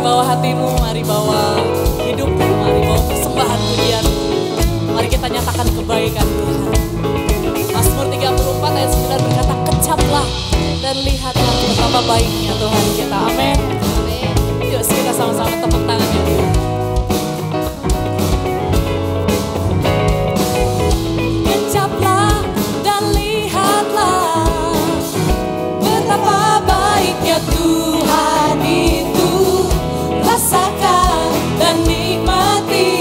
Mari bawa hatimu, mari bawa hidupmu, mari bawa persembahan pujian. Mari kita nyatakan kebaikan Tuhan. Mazmur 34 ayat 9 berkata, kecaplah dan lihatlah betapa baiknya Tuhan kita. Amin. Yuk kita sama-sama tepuk tangannya. Kecaplah dan lihatlah betapa baiknya Tuhan itu. Rasakan dan nikmati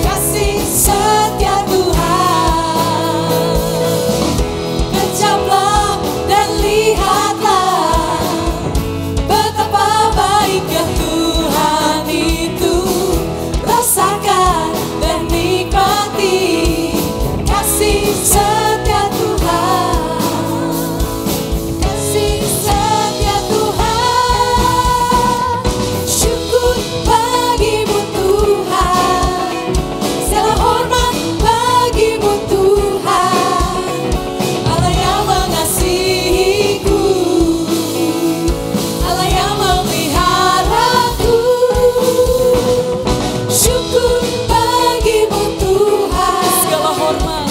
kasih setia Tuhan. Kecaplah dan lihatlah betapa baiknya Tuhan itu. Rasakan dan nikmati kasih setia Tuhan. Kasih setia Tuhan. Syukur bagimu Tuhan. Segala hormat bagimu Tuhan. Allah yang mengasihiku, Allah yang memeliharaku. Syukur bagimu Tuhan. Segala hormat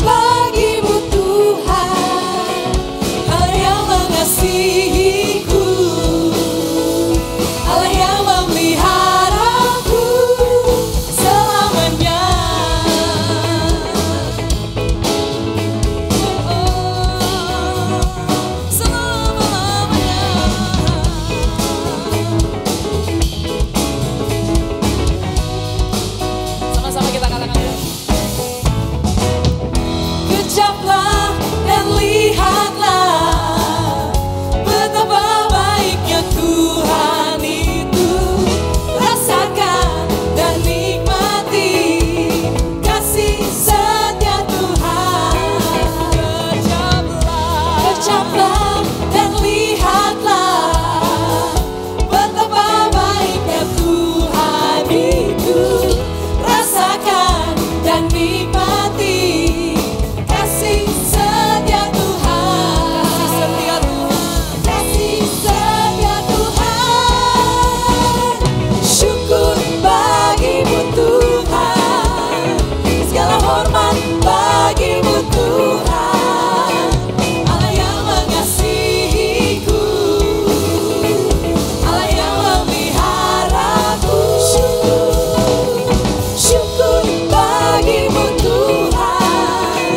bagimu Tuhan. Allah yang mengasihiku, Allah yang memeliharaku selamanya. Selama-lamanya. Sama-sama kita katakan ya. Kecaplah dan lihatlah betapa baiknya Tuhan itu. Rasakan dan nikmati kasih setia Tuhan. Kecaplah dan lihatlah betapa baiknya Tuhan itu. Rasakan dan nikmati kasih setia Tuhan. Kasih setia Tuhan. Syukur bagimu Tuhan. Segala hormat bagimu Tuhan. Allah yang mengasihiku, Allah yang memeliharaku. Syukur bagimu Tuhan.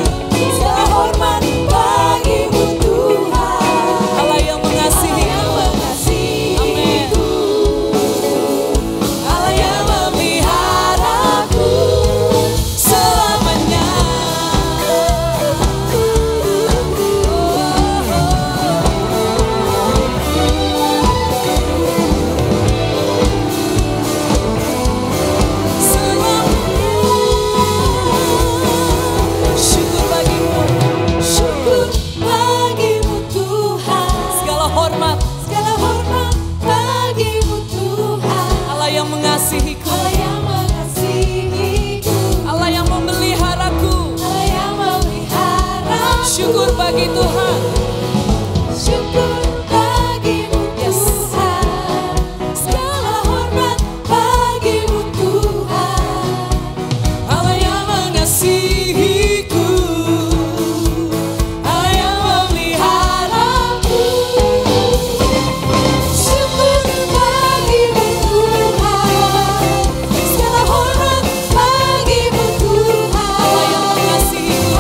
Segala hormat bagimu Tuhan. Allah yang mengasihiku, Allah yang memeliharaku selamanya. Syukur bagimu Tuhan. Segala hormat bagimu Tuhan. Allah yang mengasihiku, Allah yang memeliharaku. Syukur bagi Tuhan. Syukur bagimu Tuhan. Segala hormat bagimu Tuhan. Allah yang mengasihiku, Allah yang memeliharaku. Syukur bagimu Tuhan. Segala hormat bagimu Tuhan. Allah yang mengasihiku,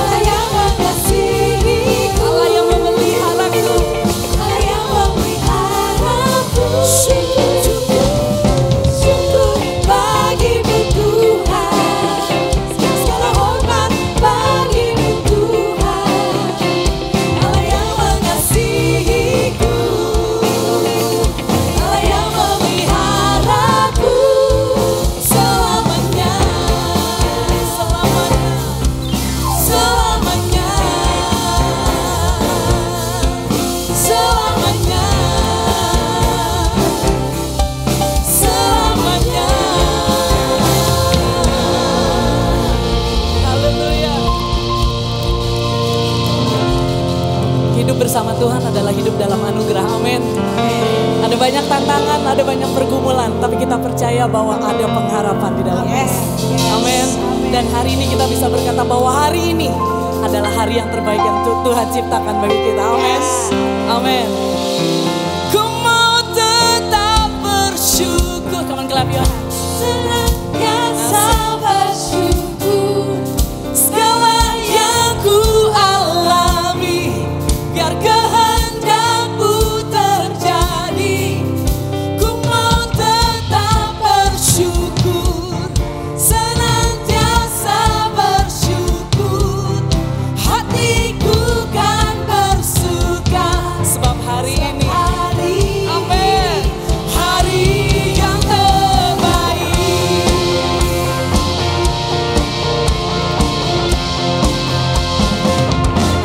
Allah yang memeliharaku. Allah yang memeliharaku. Syukur bagimu Tuhan. Segala hormat bagimu Tuhan. Allah yang mengasihiku, Allah yang memeliharaku selamanya. Selamanya. Selamanya. Selamanya. Haleluya. Hidup bersama Tuhan adalah hidup dalam anugerah. Amin. Ada banyak tantangan tantangan, ada banyak pergumulan, tapi kita percaya bahwa ada pengharapan di dalamnya. Amin. Dan hari ini kita bisa berkata bahwa hari ini adalah hari yang terbaik yang Tuhan ciptakan bagi kita. Amin. Amin. Ku mau tetap bersyukur. Come on, clap your hands. Senantiasa bersyukur segala yang ku alami, biar kehendakmu terjadi. Ku mau tetap bersyukur, senantiasa bersyukur. Hatiku kan bersuka sebab hari ini, amin, hari yang terbaik.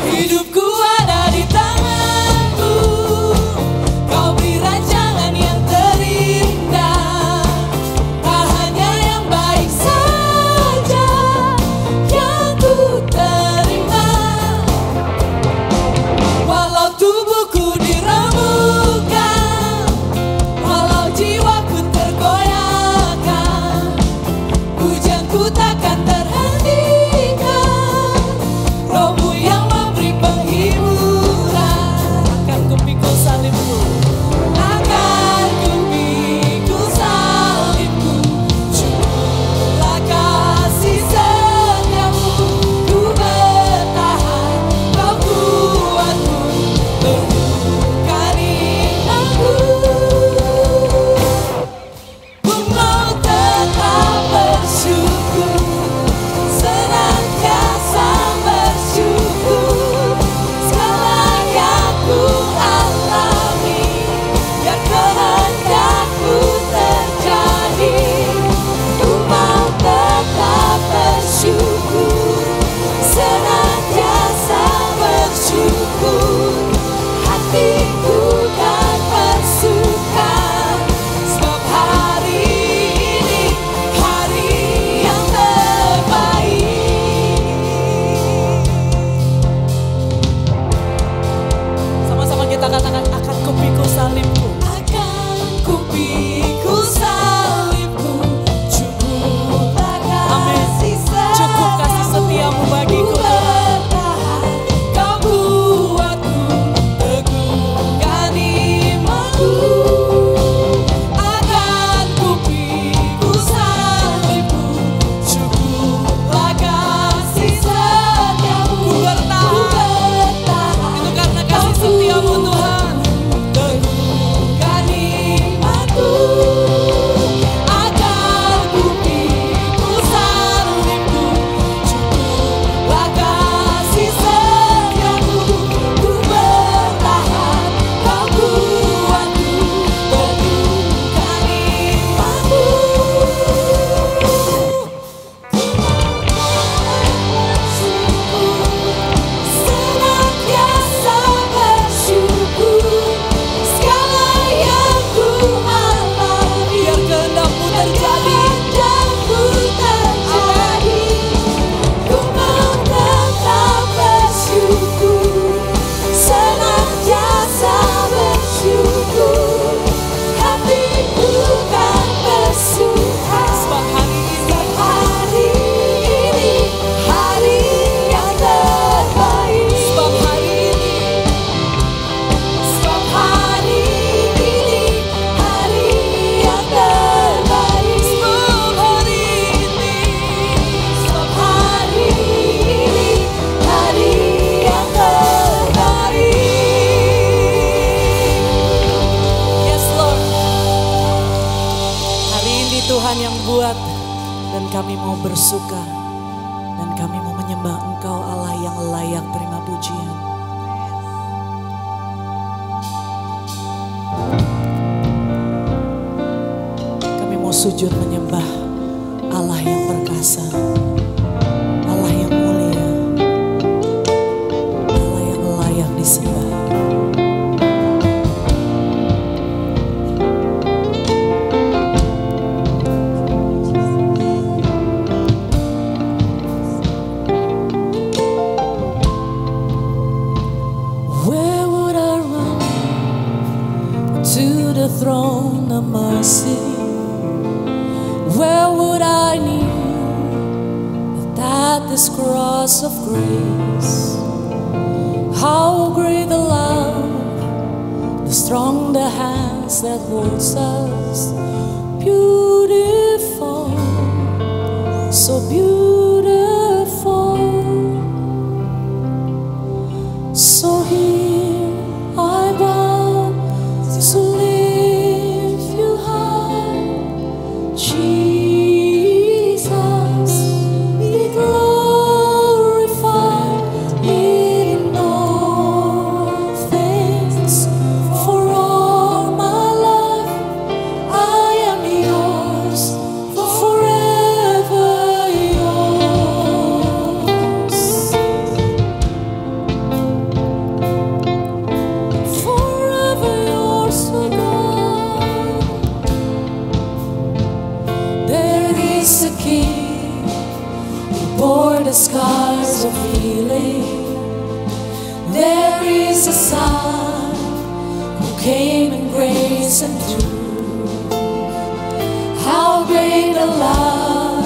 Hidupku ada di tanganmu, kau beri rancangan yang terindah. Tak hanya yang baik saja yang ku terima. Walau tubuhku diremukkan, walau jiwaku tergoyahkan, pujianku takkan terhentikan. Rohmu yang memberi penghiburan. Akan kupikul salibku, akan kupikul salibku. Cukuplah kasih setiamu, ku bertahan, kau kuatku, teguhkan imanku. Ku mau tetap bersyukur, senantiasa bersyukur segala yang ku alami, biar kehendakmu terjadi. Ku mau tetap bersyukur, senantiasa bersyukur. Hatiku kan bersuka sebab hari ini hari yang terbaik. Sama-sama kita katakan, akan kupikul salibku, akan kupikul salibku. Cukuplah kasih setiamu, cukup kasih setiamu bagiku. Bertahan, kau kuatku, teguhkan imanku. Akan kupikul salibku, cukuplah kasih setiamu. Ku bertahan, itu karena kasih setiamu Tuhan. Teguhkan imanku. Akan kupikul salibku, cukuplah kasih setiamu. Ku bertahan, kau kuatku, teguhkan imanku. Senantiasa bersyukur segala yang ku alami, biar kehendakmu terjadi. Ku mau tetap bersyukur, senantiasa bersyukur. Hatiku kan bersuka sebab hari ini hari yang terbaik. Sebab hari ini hari yang terbaik. Sebab hari ini hari yang terbaik. Yes Lord, hari ini Tuhan yang buat, dan kami mau bersuka, dan kami mau menyembah Engkau Allah yang layak terima pujian. Kami mau sujud menyembah Allah yang perkasa, Allah yang mulia, Allah yang layak disembah. Where would I run to the throne on the mercy, where would I kneel if at this cross of grace? How great the love, the strong the hands that holds us. Beautiful, so beautiful. So here I bow to lift you high, Jesus, be glorified in all things. For all my life I am yours, forever yours. Forever yours, oh God. There is a King who bore the scars of healing. There is a Son who came in grace and truth. How great the love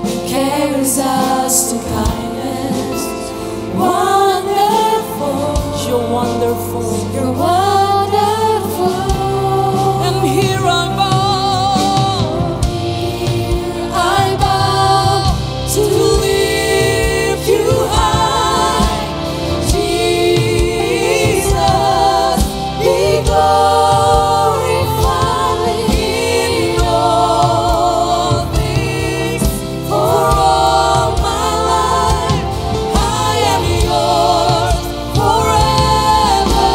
that carries us to kindness. Wonderful, you're wonderful, you're wonderful. And here I bow to lift you high, Jesus, be glorified in all things. For all my life I am yours, forever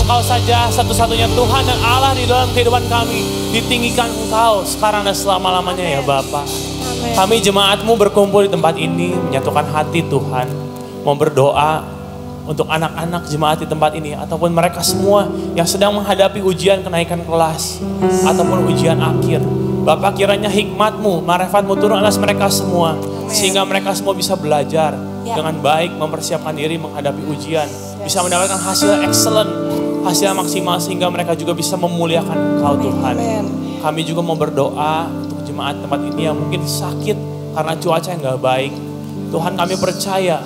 Engkau saja satu-satunya Tuhan dan Allah di dalam kehidupan kami. Ditinggikan Engkau sekarang dan selama-lamanya ya Bapa. Kami jemaat-Mu berkumpul di tempat ini, menyatukan hati Tuhan. Mau berdoa untuk anak-anak jemaat di tempat ini. Ataupun mereka semua yang sedang menghadapi ujian kenaikan kelas. Ataupun ujian akhir. Bapak, kiranya hikmat-Mu, marifat-Mu turun atas mereka semua. Sehingga mereka semua bisa belajar dengan baik, mempersiapkan diri menghadapi ujian. Bisa mendapatkan hasil excellent, hasil maksimal, sehingga mereka juga bisa memuliakan Engkau Tuhan. Kami juga mau berdoa untuk jemaat tempat ini yang mungkin sakit karena cuaca yang gak baik. Tuhan, kami percaya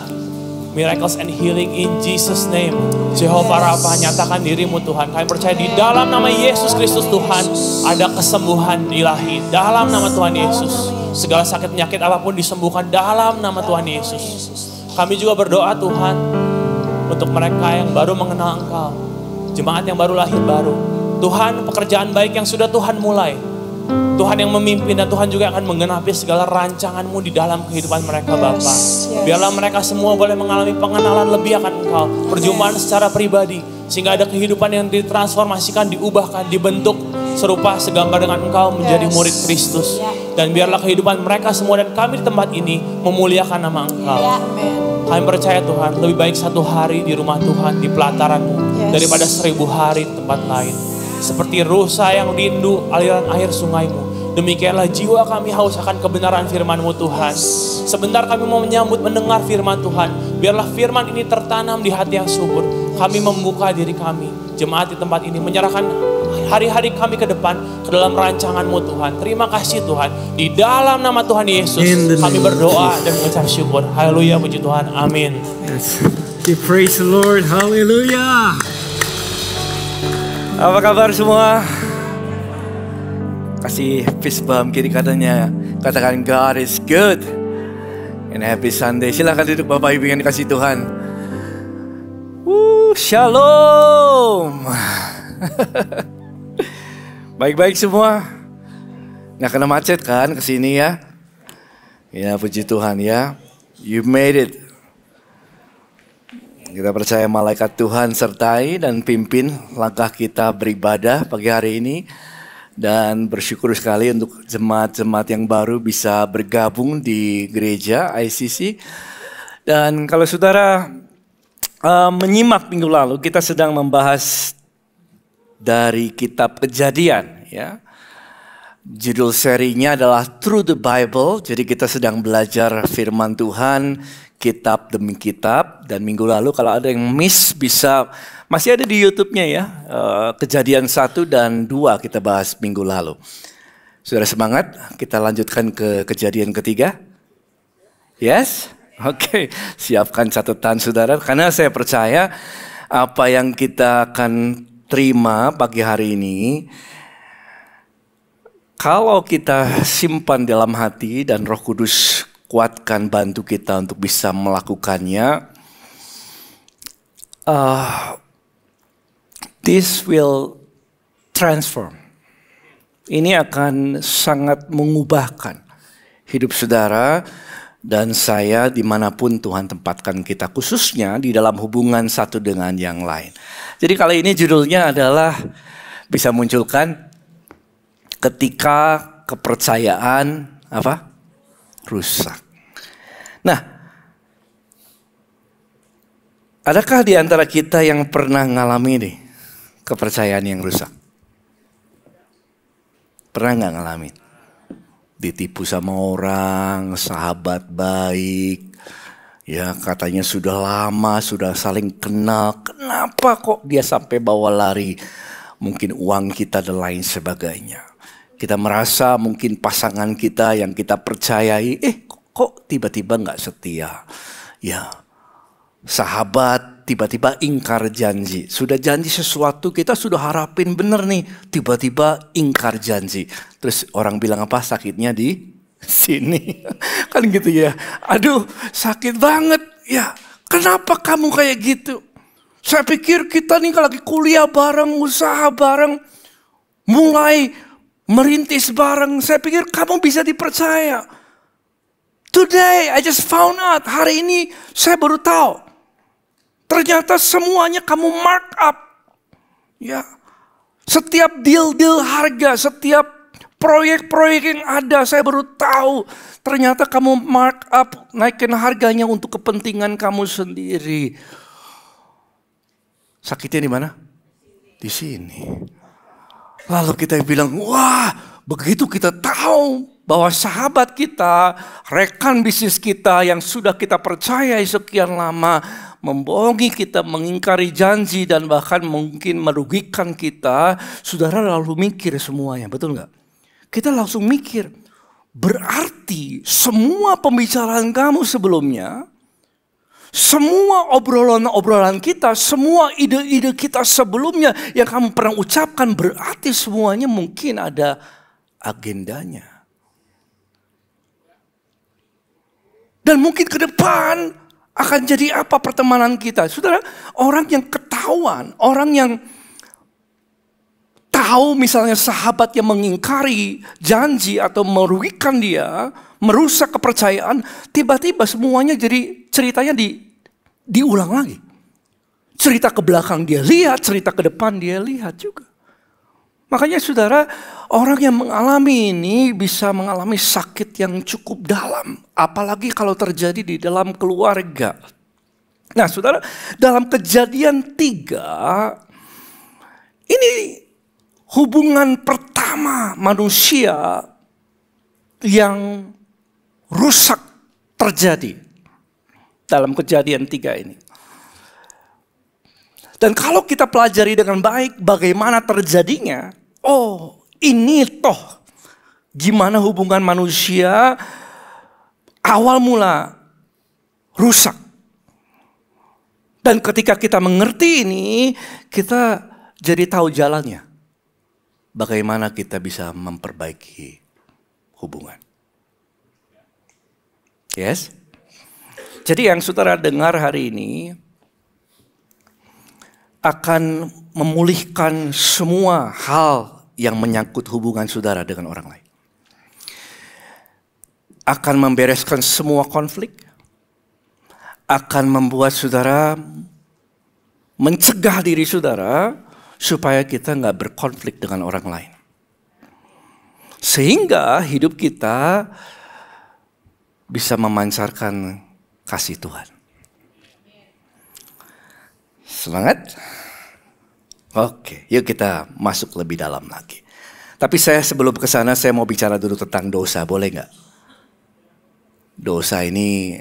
miracles and healing in Jesus name. Jehovah Rafa, nyatakan diri-Mu Tuhan. Kami percaya di dalam nama Yesus Kristus Tuhan ada kesembuhan ilahi. Dalam nama Tuhan Yesus, segala sakit penyakit apapun disembuhkan dalam nama Tuhan Yesus. Kami juga berdoa Tuhan untuk mereka yang baru mengenal Engkau, jemaat yang baru lahir baru. Tuhan, pekerjaan baik yang sudah Tuhan mulai, Tuhan yang memimpin, dan Tuhan juga akan menggenapi segala rancangan-Mu di dalam kehidupan mereka Bapa. Biarlah mereka semua boleh mengalami pengenalan lebih akan Engkau, perjumpaan secara pribadi, sehingga ada kehidupan yang ditransformasikan, diubahkan, dibentuk serupa segambar dengan Engkau menjadi murid Kristus. Dan biarlah kehidupan mereka semua dan kami di tempat ini memuliakan nama Engkau. Kami percaya Tuhan, lebih baik satu hari di rumah Tuhan, di pelataran-Mu, daripada 1000 hari di tempat lain. Seperti rusa yang rindu aliran air sungai-Mu, demikianlah jiwa kami haus akan kebenaran firman-Mu Tuhan. Sebentar kami mau menyambut mendengar firman Tuhan. Biarlah firman ini tertanam di hati yang subur. Kami membuka diri kami, jemaat di tempat ini, menyerahkan hari-hari kami ke depan ke dalam rancangan-Mu Tuhan. Terima kasih Tuhan. Di dalam nama Tuhan Yesus kami berdoa dan mengucap syukur. Haleluya, puji Tuhan. Amin. Yes. We praise the Lord. Haleluya. Apa kabar semua? Kasih fist bump kiri kanannya. Katakan God is good. And happy Sunday. Silakan duduk Bapak Ibu yang dikasih Tuhan. Shalom. Baik-baik semua. Nggak kena macet kan kesini ya? Ya puji Tuhan ya. You made it. Kita percaya malaikat Tuhan sertai dan pimpin langkah kita beribadah pagi hari ini. Dan bersyukur sekali untuk jemaat-jemaat yang baru bisa bergabung di gereja ICC. Dan kalau saudara menyimak minggu lalu, kita sedang membahas dari kitab Kejadian ya. Judul serinya adalah Through the Bible. Jadi kita sedang belajar firman Tuhan kitab demi kitab. Dan minggu lalu kalau ada yang miss bisa masih ada di YouTube-nya ya. Kejadian 1 dan 2 kita bahas minggu lalu. Sudah semangat? Kita lanjutkan ke kejadian ketiga. Yes? Oke, siapkan catatan saudara. Karena saya percaya apa yang kita akan terima pagi hari ini, kalau kita simpan dalam hati dan Roh Kudus kuatkan, bantu kita untuk bisa melakukannya, this will transform. Ini akan sangat mengubahkan hidup saudara dan saya dimanapun Tuhan tempatkan kita, khususnya di dalam hubungan satu dengan yang lain. Jadi kali ini judulnya adalah bisa munculkan ketika kepercayaan apa? Rusak. Nah, adakah di antara kita yang pernah ngalami nih kepercayaan yang rusak? Pernah nggak ngalamin? Ditipu sama orang, sahabat baik, ya katanya sudah lama, sudah saling kenal. Kenapa kok dia sampai bawa lari mungkin uang kita dan lain sebagainya? Kita merasa mungkin pasangan kita yang kita percayai, kok tiba-tiba nggak setia. Ya, sahabat tiba-tiba ingkar janji. Sudah janji sesuatu, kita sudah harapin bener nih, tiba-tiba ingkar janji. Terus orang bilang apa? Sakitnya di sini. Kan gitu ya. Aduh, sakit banget. Ya, kenapa kamu kayak gitu? Saya pikir kita nih lagi kuliah bareng, usaha bareng, mulai merintis bareng. Saya pikir kamu bisa dipercaya. Today I just found out. Hari ini saya baru tahu. Ternyata semuanya kamu mark up. Ya, setiap deal-deal harga, setiap proyek-proyek yang ada, saya baru tahu ternyata kamu mark up, naikin harganya untuk kepentingan kamu sendiri. Sakitnya di mana? Di sini. Lalu kita bilang, wah, begitu kita tahu bahwa sahabat kita, rekan bisnis kita yang sudah kita percayai sekian lama, membohongi kita, mengingkari janji, dan bahkan mungkin merugikan kita, saudara lalu mikir semuanya, betul nggak? Kita langsung mikir, berarti semua pembicaraan kamu sebelumnya, semua obrolan-obrolan kita, semua ide-ide kita sebelumnya yang kamu pernah ucapkan, berarti semuanya mungkin ada agendanya. Dan mungkin ke depan akan jadi apa pertemanan kita. Saudara, orang yang ketahuan, orang yang tahu misalnya sahabat yang mengingkari janji atau merugikan dia, merusak kepercayaan, tiba-tiba semuanya jadi ceritanya diulang lagi. Cerita ke belakang dia lihat, cerita ke depan dia lihat juga. Makanya saudara, orang yang mengalami ini bisa mengalami sakit yang cukup dalam. Apalagi kalau terjadi di dalam keluarga. Nah saudara, dalam Kejadian 3, ini hubungan pertama manusia yang rusak terjadi dalam Kejadian 3 ini. Dan kalau kita pelajari dengan baik bagaimana terjadinya, oh ini toh gimana hubungan manusia awal mula rusak. Dan ketika kita mengerti ini, kita jadi tahu jalannya. Bagaimana kita bisa memperbaiki hubungan. Yes? Jadi yang saudara dengar hari ini akan memulihkan semua hal yang menyangkut hubungan saudara dengan orang lain. Akan membereskan semua konflik. Akan membuat saudara mencegah diri saudara supaya kita nggak berkonflik dengan orang lain. Sehingga hidup kita bisa memancarkan kasih Tuhan. Semangat? Oke, yuk kita masuk lebih dalam lagi. Tapi saya sebelum ke sana saya mau bicara dulu tentang dosa, boleh nggak? Dosa ini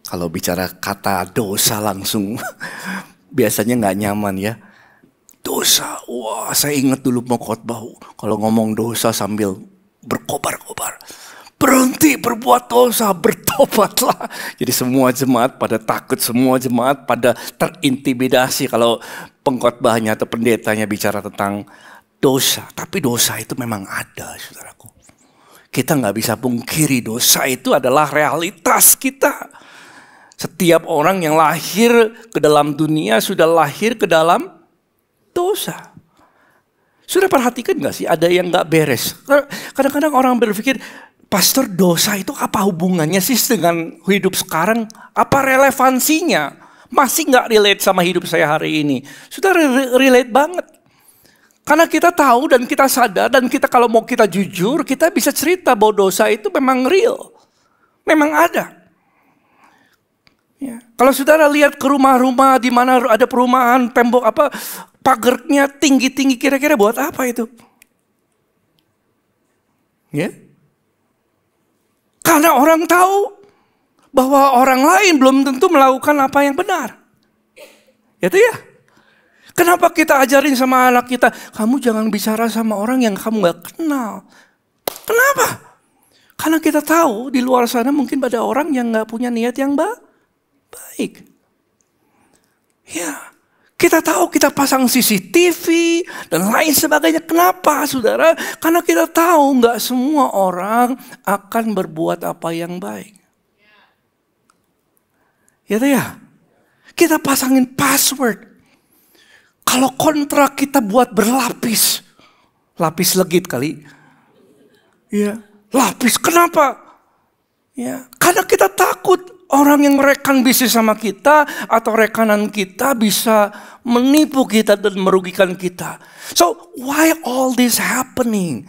kalau bicara kata dosa langsung biasanya nggak nyaman ya. Dosa, wah saya ingat dulu mau khotbah kalau ngomong dosa sambil berkobar-kobar. Berhenti berbuat dosa, bertobatlah. Jadi semua jemaat pada takut, semua jemaat pada terintimidasi kalau pengkhotbahnya atau pendetanya bicara tentang dosa. Tapi dosa itu memang ada, saudaraku. Kita nggak bisa pungkiri dosa itu adalah realitas kita. Setiap orang yang lahir ke dalam dunia sudah lahir ke dalam dosa. Sudah perhatikan gak sih ada yang gak beres? Kadang-kadang orang berpikir, pastor dosa itu apa hubungannya sih dengan hidup sekarang? Apa relevansinya? Masih gak relate sama hidup saya hari ini? Sudah relate banget. Karena kita tahu dan kita sadar dan kita kalau mau kita jujur, kita bisa cerita bahwa dosa itu memang real. Memang ada. Ya. Kalau saudara lihat ke rumah-rumah di mana ada perumahan, tembok pagarnya tinggi-tinggi, kira-kira buat apa itu? Ya. Karena orang tahu bahwa orang lain belum tentu melakukan apa yang benar. Itu ya. Kenapa kita ajarin sama anak kita, kamu jangan bicara sama orang yang kamu gak kenal. Kenapa? Karena kita tahu di luar sana mungkin ada orang yang gak punya niat yang baik. Ya. Kita tahu kita pasang CCTV dan lain sebagainya. Kenapa saudara? Karena kita tahu gak semua orang akan berbuat apa yang baik. Gitu ya. Kita pasangin password. Kalau kontrak kita buat berlapis. Lapis legit kali. Ya, lapis kenapa? Ya, karena kita takut orang yang rekan bisnis sama kita atau rekanan kita bisa menipu kita dan merugikan kita. So why all this happening?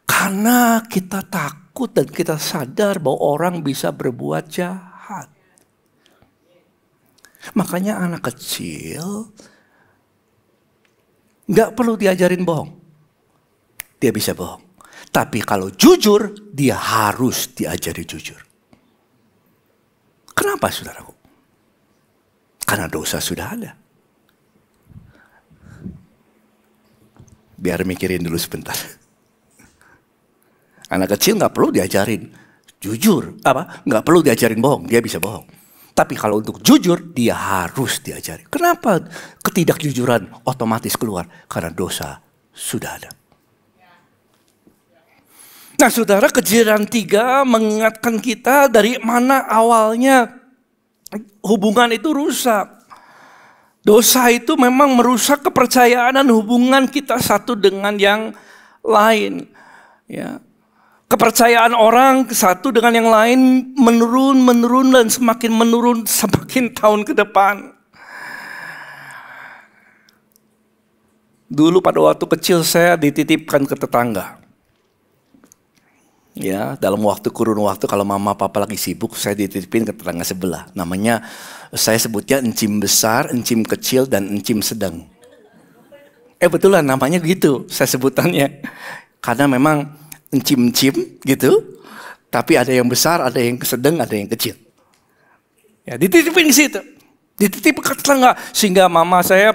Karena kita takut dan kita sadar bahwa orang bisa berbuat jahat. Makanya anak kecil gak perlu diajarin bohong. Dia bisa bohong. Tapi kalau jujur, dia harus diajari jujur. Kenapa saudaraku? Karena dosa sudah ada. Biar mikirin dulu sebentar. Anak kecil gak perlu diajarin jujur. Gak perlu diajarin bohong, dia bisa bohong. Tapi kalau untuk jujur, dia harus diajari. Kenapa ketidakjujuran otomatis keluar? Karena dosa sudah ada. Nah saudara, Kejadian 3 mengingatkan kita dari mana awalnya hubungan itu rusak. Dosa itu memang merusak kepercayaan dan hubungan kita satu dengan yang lain. Ya. Kepercayaan orang satu dengan yang lain menurun dan semakin menurun semakin tahun ke depan. Dulu pada waktu kecil saya dititipkan ke tetangga. Ya, dalam kurun waktu kalau mama papa lagi sibuk, saya dititipin ke tetangga sebelah. Namanya, saya sebutnya encim besar, encim kecil, dan encim sedang. Betulan namanya gitu, saya sebutannya. Karena memang encim-encim gitu, tapi ada yang besar, ada yang sedang, ada yang kecil. Ya, dititipin ke situ, dititip ke tetangga, sehingga mama saya,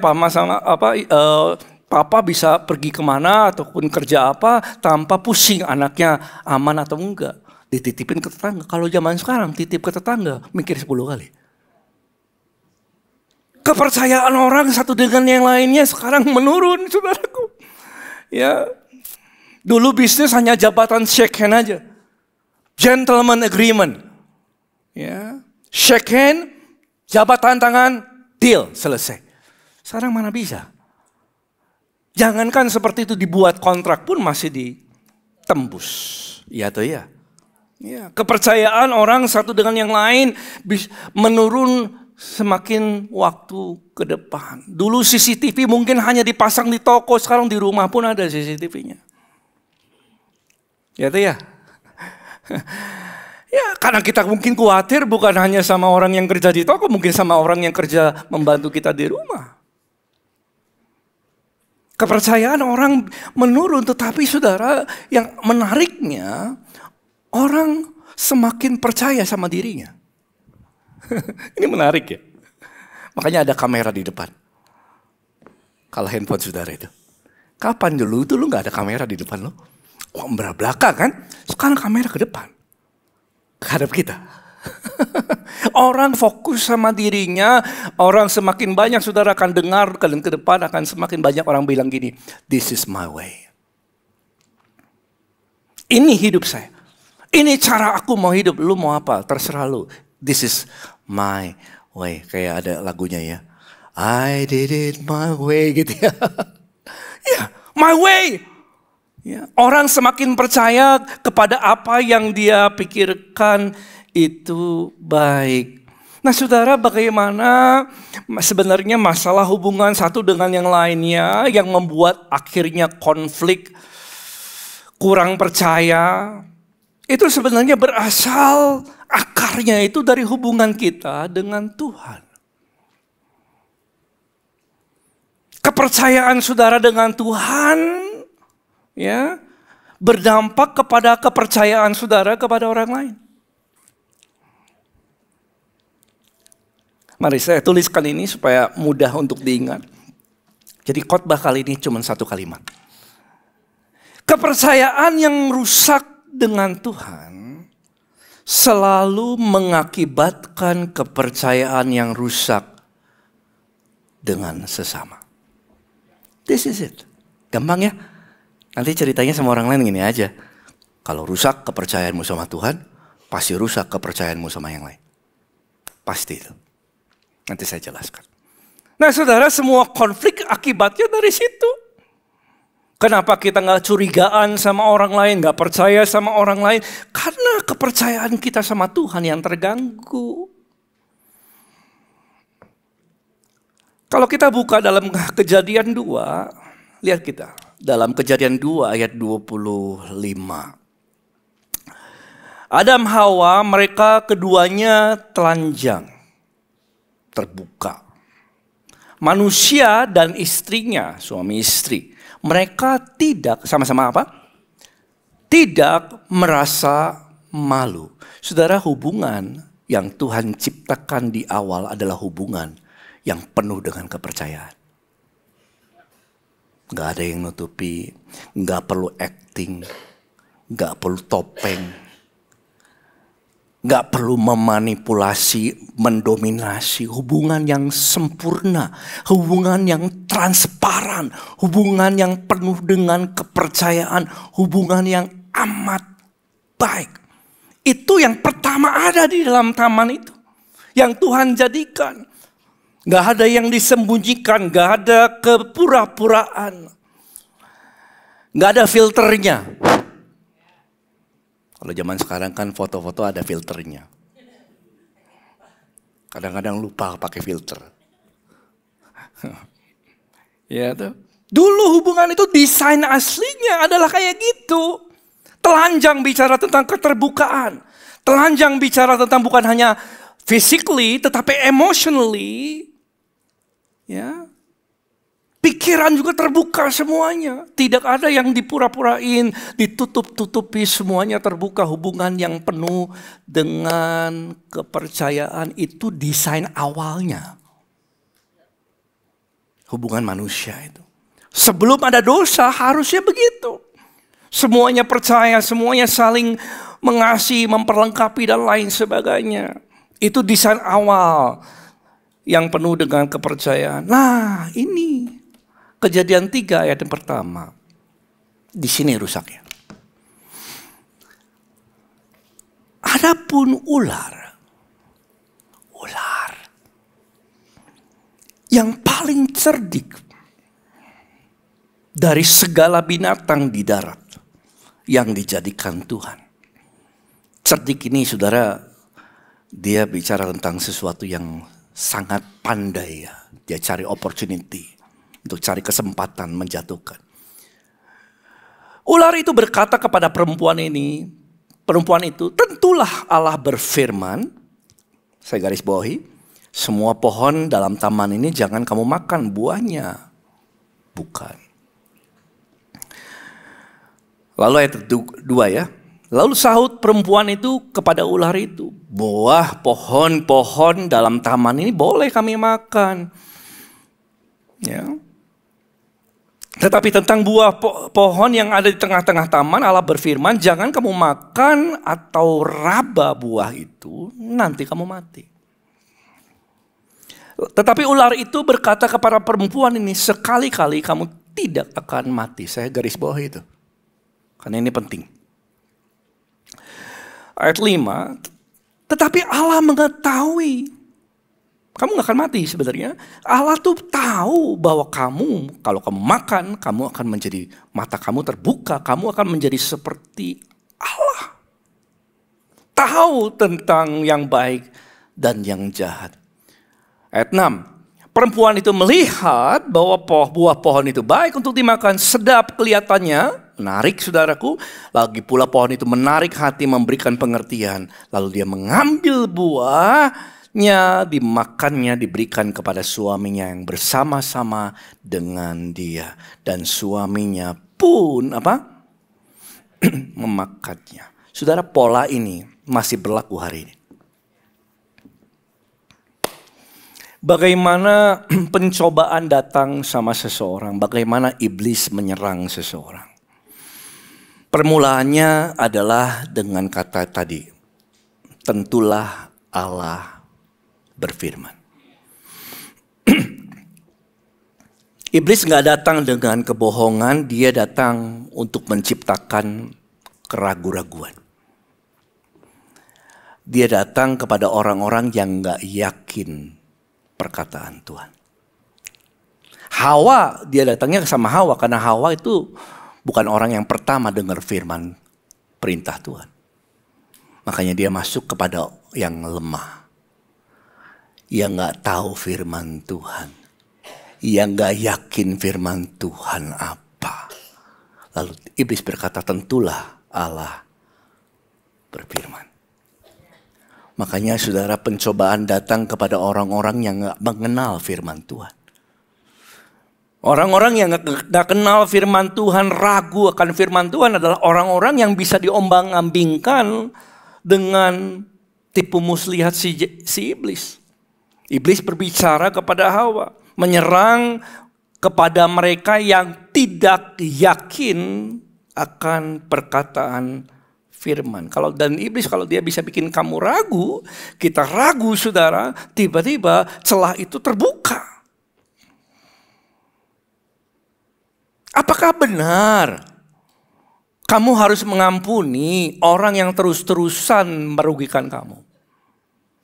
papa bisa pergi kemana ataupun kerja apa tanpa pusing anaknya aman atau enggak. Dititipin ke tetangga. Kalau zaman sekarang titip ke tetangga mikir 10 kali. Kepercayaan orang satu dengan yang lainnya sekarang menurun, saudaraku. Ya, dulu bisnis hanya jabatan shake hand aja, gentleman agreement. Ya, shake hand, jabatan tangan, deal, selesai. Sekarang mana bisa? Jangankan seperti itu, dibuat kontrak pun masih ditembus. Iya atau iya? Ya, kepercayaan orang satu dengan yang lain menurun semakin waktu ke depan. Dulu CCTV mungkin hanya dipasang di toko, sekarang di rumah pun ada CCTV-nya. Ya atau iya? Ya, karena kita mungkin khawatir bukan hanya sama orang yang kerja di toko, mungkin sama orang yang kerja membantu kita di rumah. Kepercayaan orang menurun, tetapi saudara, yang menariknya orang semakin percaya sama dirinya. Ini menarik ya. Makanya ada kamera di depan. Kalau handphone saudara itu. Kapan dulu itu lu gak ada kamera di depan lo? Kamera belakang kan? Sekarang kamera ke depan. Hadap kita. Orang fokus sama dirinya, orang semakin banyak saudara akan dengar dan ke depan akan semakin banyak orang bilang gini, this is my way. Ini hidup saya. Ini cara aku mau hidup, lu mau apa? Terserah lu. This is my way. Kayak ada lagunya ya. I did it my way gitu ya. Ya, my way. Ya, orang semakin percaya kepada apa yang dia pikirkan itu baik. Nah saudara, bagaimana sebenarnya masalah hubungan satu dengan yang lainnya yang membuat akhirnya konflik, kurang percaya, itu sebenarnya berasal akarnya itu dari hubungan kita dengan Tuhan. Kepercayaan saudara dengan Tuhan ya berdampak kepada kepercayaan saudara kepada orang lain. Mari saya tuliskan ini supaya mudah untuk diingat. Jadi khotbah kali ini cuma satu kalimat. Kepercayaan yang rusak dengan Tuhan selalu mengakibatkan kepercayaan yang rusak dengan sesama. This is it. Gampang ya? Nanti ceritanya sama orang lain gini aja. Kalau rusak kepercayaanmu sama Tuhan, pasti rusak kepercayaanmu sama yang lain. Pasti itu. Nanti saya jelaskan. Nah saudara, semua konflik akibatnya dari situ. Kenapa kita gak curigaan sama orang lain, gak percaya sama orang lain? Karena kepercayaan kita sama Tuhan yang terganggu. Kalau kita buka dalam Kejadian 2, lihat kita. Dalam Kejadian 2 ayat 25. Adam Hawa mereka keduanya telanjang, terbuka. Manusia dan istrinya, suami istri, mereka tidak sama-sama apa? Tidak merasa malu. Saudara, hubungan yang Tuhan ciptakan di awal adalah hubungan yang penuh dengan kepercayaan. Gak ada yang nutupi, gak perlu acting, gak perlu topeng, gak perlu memanipulasi, mendominasi. Hubungan yang sempurna, hubungan yang transparan, hubungan yang penuh dengan kepercayaan, hubungan yang amat baik. Itu yang pertama ada di dalam taman itu, yang Tuhan jadikan. Gak ada yang disembunyikan, gak ada kepura-puraan, gak ada filternya. Kalau zaman sekarang kan foto-foto ada filternya. Kadang-kadang lupa pakai filter. Ya tuh. Dulu hubungan itu desain aslinya adalah kayak gitu. Telanjang bicara tentang keterbukaan. Telanjang bicara tentang bukan hanya physically tetapi emotionally. Ya, pikiran juga terbuka semuanya. Tidak ada yang dipura-purain, ditutup-tutupi, semuanya terbuka. Hubungan yang penuh dengan kepercayaan itu desain awalnya. Hubungan manusia itu. Sebelum ada dosa harusnya begitu. Semuanya percaya, semuanya saling mengasihi, memperlengkapi dan lain sebagainya. Itu desain awal yang penuh dengan kepercayaan. Nah, ini Kejadian 3 ayat yang pertama. Di sini rusaknya. Adapun ular yang paling cerdik dari segala binatang di darat yang dijadikan Tuhan. Cerdik ini, saudara, dia bicara tentang sesuatu yang sangat pandai ya. Dia cari opportunity untuk cari kesempatan menjatuhkan. Ular itu berkata kepada perempuan itu, tentulah Allah berfirman, saya garis bawahi, semua pohon dalam taman ini jangan kamu makan buahnya. Bukan. Lalu ayat 2 ya. Lalu sahut perempuan itu kepada ular itu, buah pohon-pohon dalam taman ini boleh kami makan. Ya. Tetapi tentang buah pohon yang ada di tengah-tengah taman, Allah berfirman, jangan kamu makan atau raba buah itu, nanti kamu mati. Tetapi ular itu berkata kepada perempuan ini, sekali-kali kamu tidak akan mati. Saya garis bawah itu, karena ini penting. Ayat 5, tetapi Allah mengetahui, kamu gak akan mati sebenarnya. Allah tuh tahu bahwa kamu, kalau kamu makan, kamu akan menjadi, mata kamu terbuka, kamu akan menjadi seperti Allah. Tahu tentang yang baik dan yang jahat. Ayat 6, perempuan itu melihat bahwa buah pohon itu baik untuk dimakan, sedap kelihatannya, menarik saudaraku. Lagi pula pohon itu menarik hati, memberikan pengertian. Lalu dia mengambil buahnya, dimakannya, diberikan kepada suaminya yang bersama-sama dengan dia. Dan suaminya pun memakannya. Saudara, pola ini masih berlaku hari ini. Bagaimana pencobaan datang sama seseorang, bagaimana iblis menyerang seseorang. Permulaannya adalah dengan kata tadi, tentulah Allah berfirman. Iblis gak datang dengan kebohongan, dia datang untuk menciptakan keraguan-raguan. Dia datang kepada orang-orang yang gak yakin perkataan Tuhan. Hawa, dia datangnya sama Hawa karena Hawa itu bukan orang yang pertama dengar firman perintah Tuhan. Makanya dia masuk kepada yang lemah, yang gak tahu firman Tuhan, yang gak yakin firman Tuhan apa. Lalu iblis berkata, tentulah Allah berfirman. Makanya saudara, pencobaan datang kepada orang-orang yang gak mengenal firman Tuhan. Orang-orang yang gak kenal firman Tuhan, ragu akan firman Tuhan adalah orang-orang yang bisa diombang-ambingkan dengan tipu muslihat si iblis. Iblis berbicara kepada Hawa, menyerang kepada mereka yang tidak yakin akan perkataan firman. Dan iblis kalau dia bisa bikin kamu ragu, kita ragu saudara, tiba-tiba celah itu terbuka. Apakah benar kamu harus mengampuni orang yang terus-terusan merugikan kamu?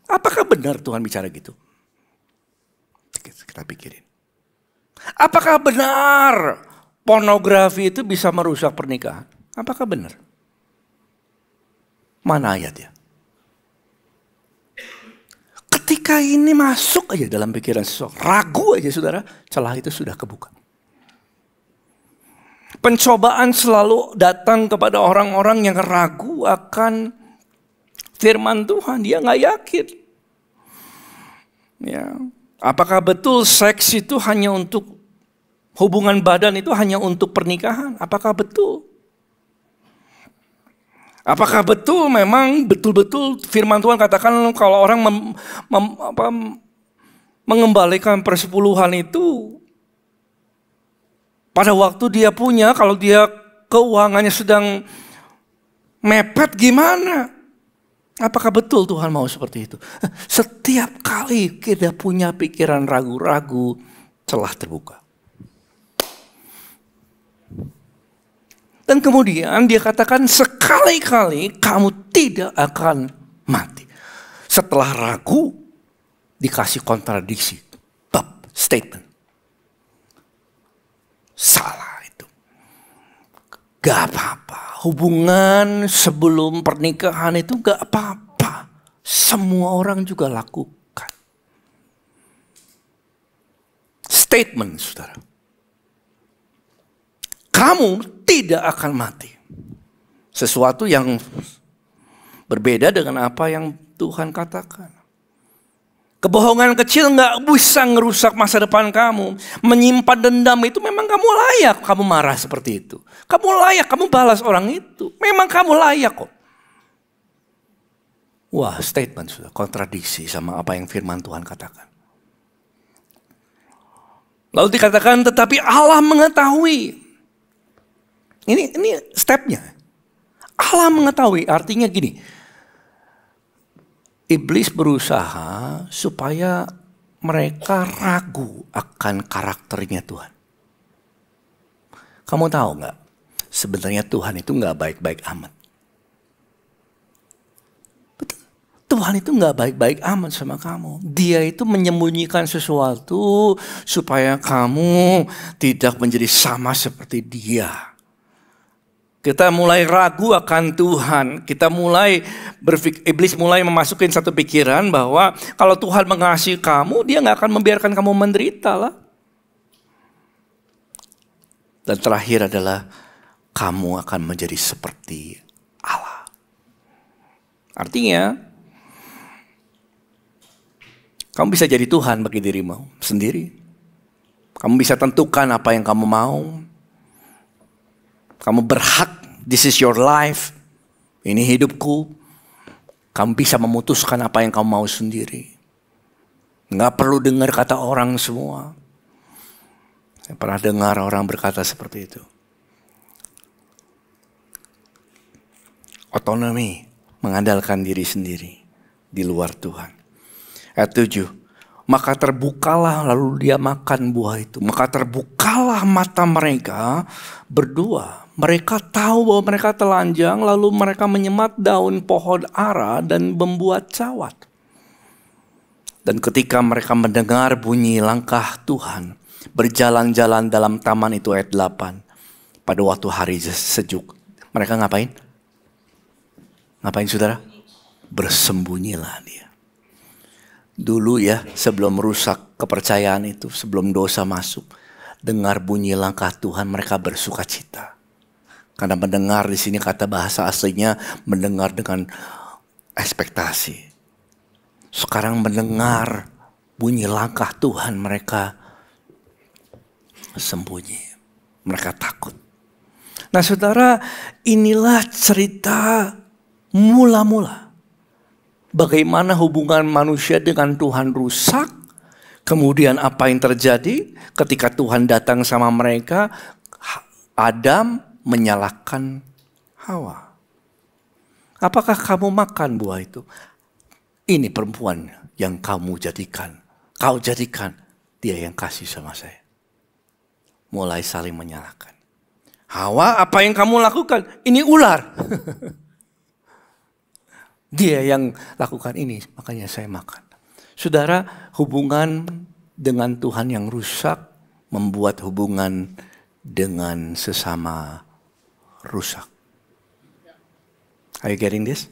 Apakah benar Tuhan bicara gitu? Kita pikirin. Apakah benar pornografi itu bisa merusak pernikahan? Apakah benar? Mana ayatnya? Ketika ini masuk aja dalam pikiran seseorang, ragu aja saudara, celah itu sudah kebuka. Pencobaan selalu datang kepada orang-orang yang ragu akan firman Tuhan. Dia gak yakin. Ya. Apakah betul seks itu hanya untuk hubungan badan, itu hanya untuk pernikahan? Apakah betul? Apakah betul memang betul-betul firman Tuhan katakan kalau orang mengembalikan persepuluhan itu pada waktu dia punya, kalau dia keuangannya sedang mepet gimana? Apakah betul Tuhan mau seperti itu? Setiap kali kita punya pikiran ragu-ragu, celah terbuka. Dan kemudian dia katakan sekali-kali kamu tidak akan mati. Setelah ragu, dikasih kontradiksi. Bab, statement. Salah itu. Gak apa-apa. Hubungan sebelum pernikahan itu gak apa-apa. Semua orang juga lakukan. Statement, saudara. Kamu tidak akan mati. Sesuatu yang berbeda dengan apa yang Tuhan katakan. Kebohongan kecil gak bisa ngerusak masa depan kamu. Menyimpan dendam itu memang kamu layak. Kamu marah seperti itu. Kamu layak, kamu balas orang itu. Memang kamu layak kok. Wah, statement sudah kontradiksi sama apa yang firman Tuhan katakan. Lalu dikatakan tetapi Allah mengetahui. Ini stepnya. Allah mengetahui, artinya gini. Iblis berusaha supaya mereka ragu akan karakternya Tuhan. Kamu tahu gak? Sebenarnya Tuhan itu gak baik-baik amat. Betul. Tuhan itu gak baik-baik amat sama kamu. Dia itu menyembunyikan sesuatu supaya kamu tidak menjadi sama seperti dia. Kita mulai ragu akan Tuhan. Kita mulai iblis mulai memasukin satu pikiran bahwa kalau Tuhan mengasihi kamu, dia gak akan membiarkan kamu menderita lah. Dan terakhir adalah kamu akan menjadi seperti Allah. Artinya, kamu bisa jadi Tuhan bagi dirimu sendiri. Kamu bisa tentukan apa yang kamu mau. Kamu berhak, this is your life, ini hidupku. Kamu bisa memutuskan apa yang kamu mau sendiri. Nggak perlu dengar kata orang semua. Saya pernah dengar orang berkata seperti itu. Otonomi, mengandalkan diri sendiri di luar Tuhan. Ayat 7. Maka terbukalah lalu dia makan buah itu. Maka terbukalah mata mereka berdua. Mereka tahu bahwa mereka telanjang, lalu mereka menyemat daun pohon ara dan membuat cawat. Dan ketika mereka mendengar bunyi langkah Tuhan, berjalan-jalan dalam taman itu, ayat 8. Pada waktu hari sejuk, mereka ngapain? Ngapain saudara? Bersembunyilah dia. Dulu ya, sebelum rusak kepercayaan itu, sebelum dosa masuk, dengar bunyi langkah Tuhan, mereka bersuka cita. Karena mendengar di sini kata bahasa aslinya mendengar dengan ekspektasi. Sekarang mendengar bunyi langkah Tuhan, mereka sembunyi, mereka takut. Nah saudara, inilah cerita mula-mula bagaimana hubungan manusia dengan Tuhan rusak. Kemudian apa yang terjadi ketika Tuhan datang sama mereka? Adam menyalahkan Hawa. Apakah kamu makan buah itu? Ini perempuan yang kamu jadikan. Kau jadikan dia yang kasih sama saya. Mulai saling menyalahkan. Hawa, apa yang kamu lakukan? Ini ular. Dia yang lakukan ini, makanya saya makan. Saudara, hubungan dengan Tuhan yang rusak membuat hubungan dengan sesama rusak. Are you getting this?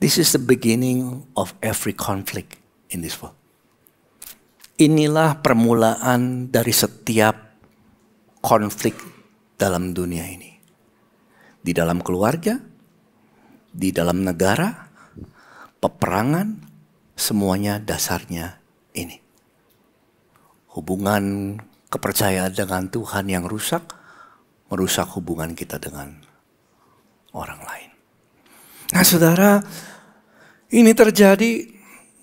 This is the beginning of every conflict in this world. Inilah permulaan dari setiap konflik dalam dunia ini. Di dalam keluarga, di dalam negara, peperangan, semuanya dasarnya ini. Hubungan kepercayaan dengan Tuhan yang rusak, merusak hubungan kita dengan orang lain. Nah saudara, ini terjadi,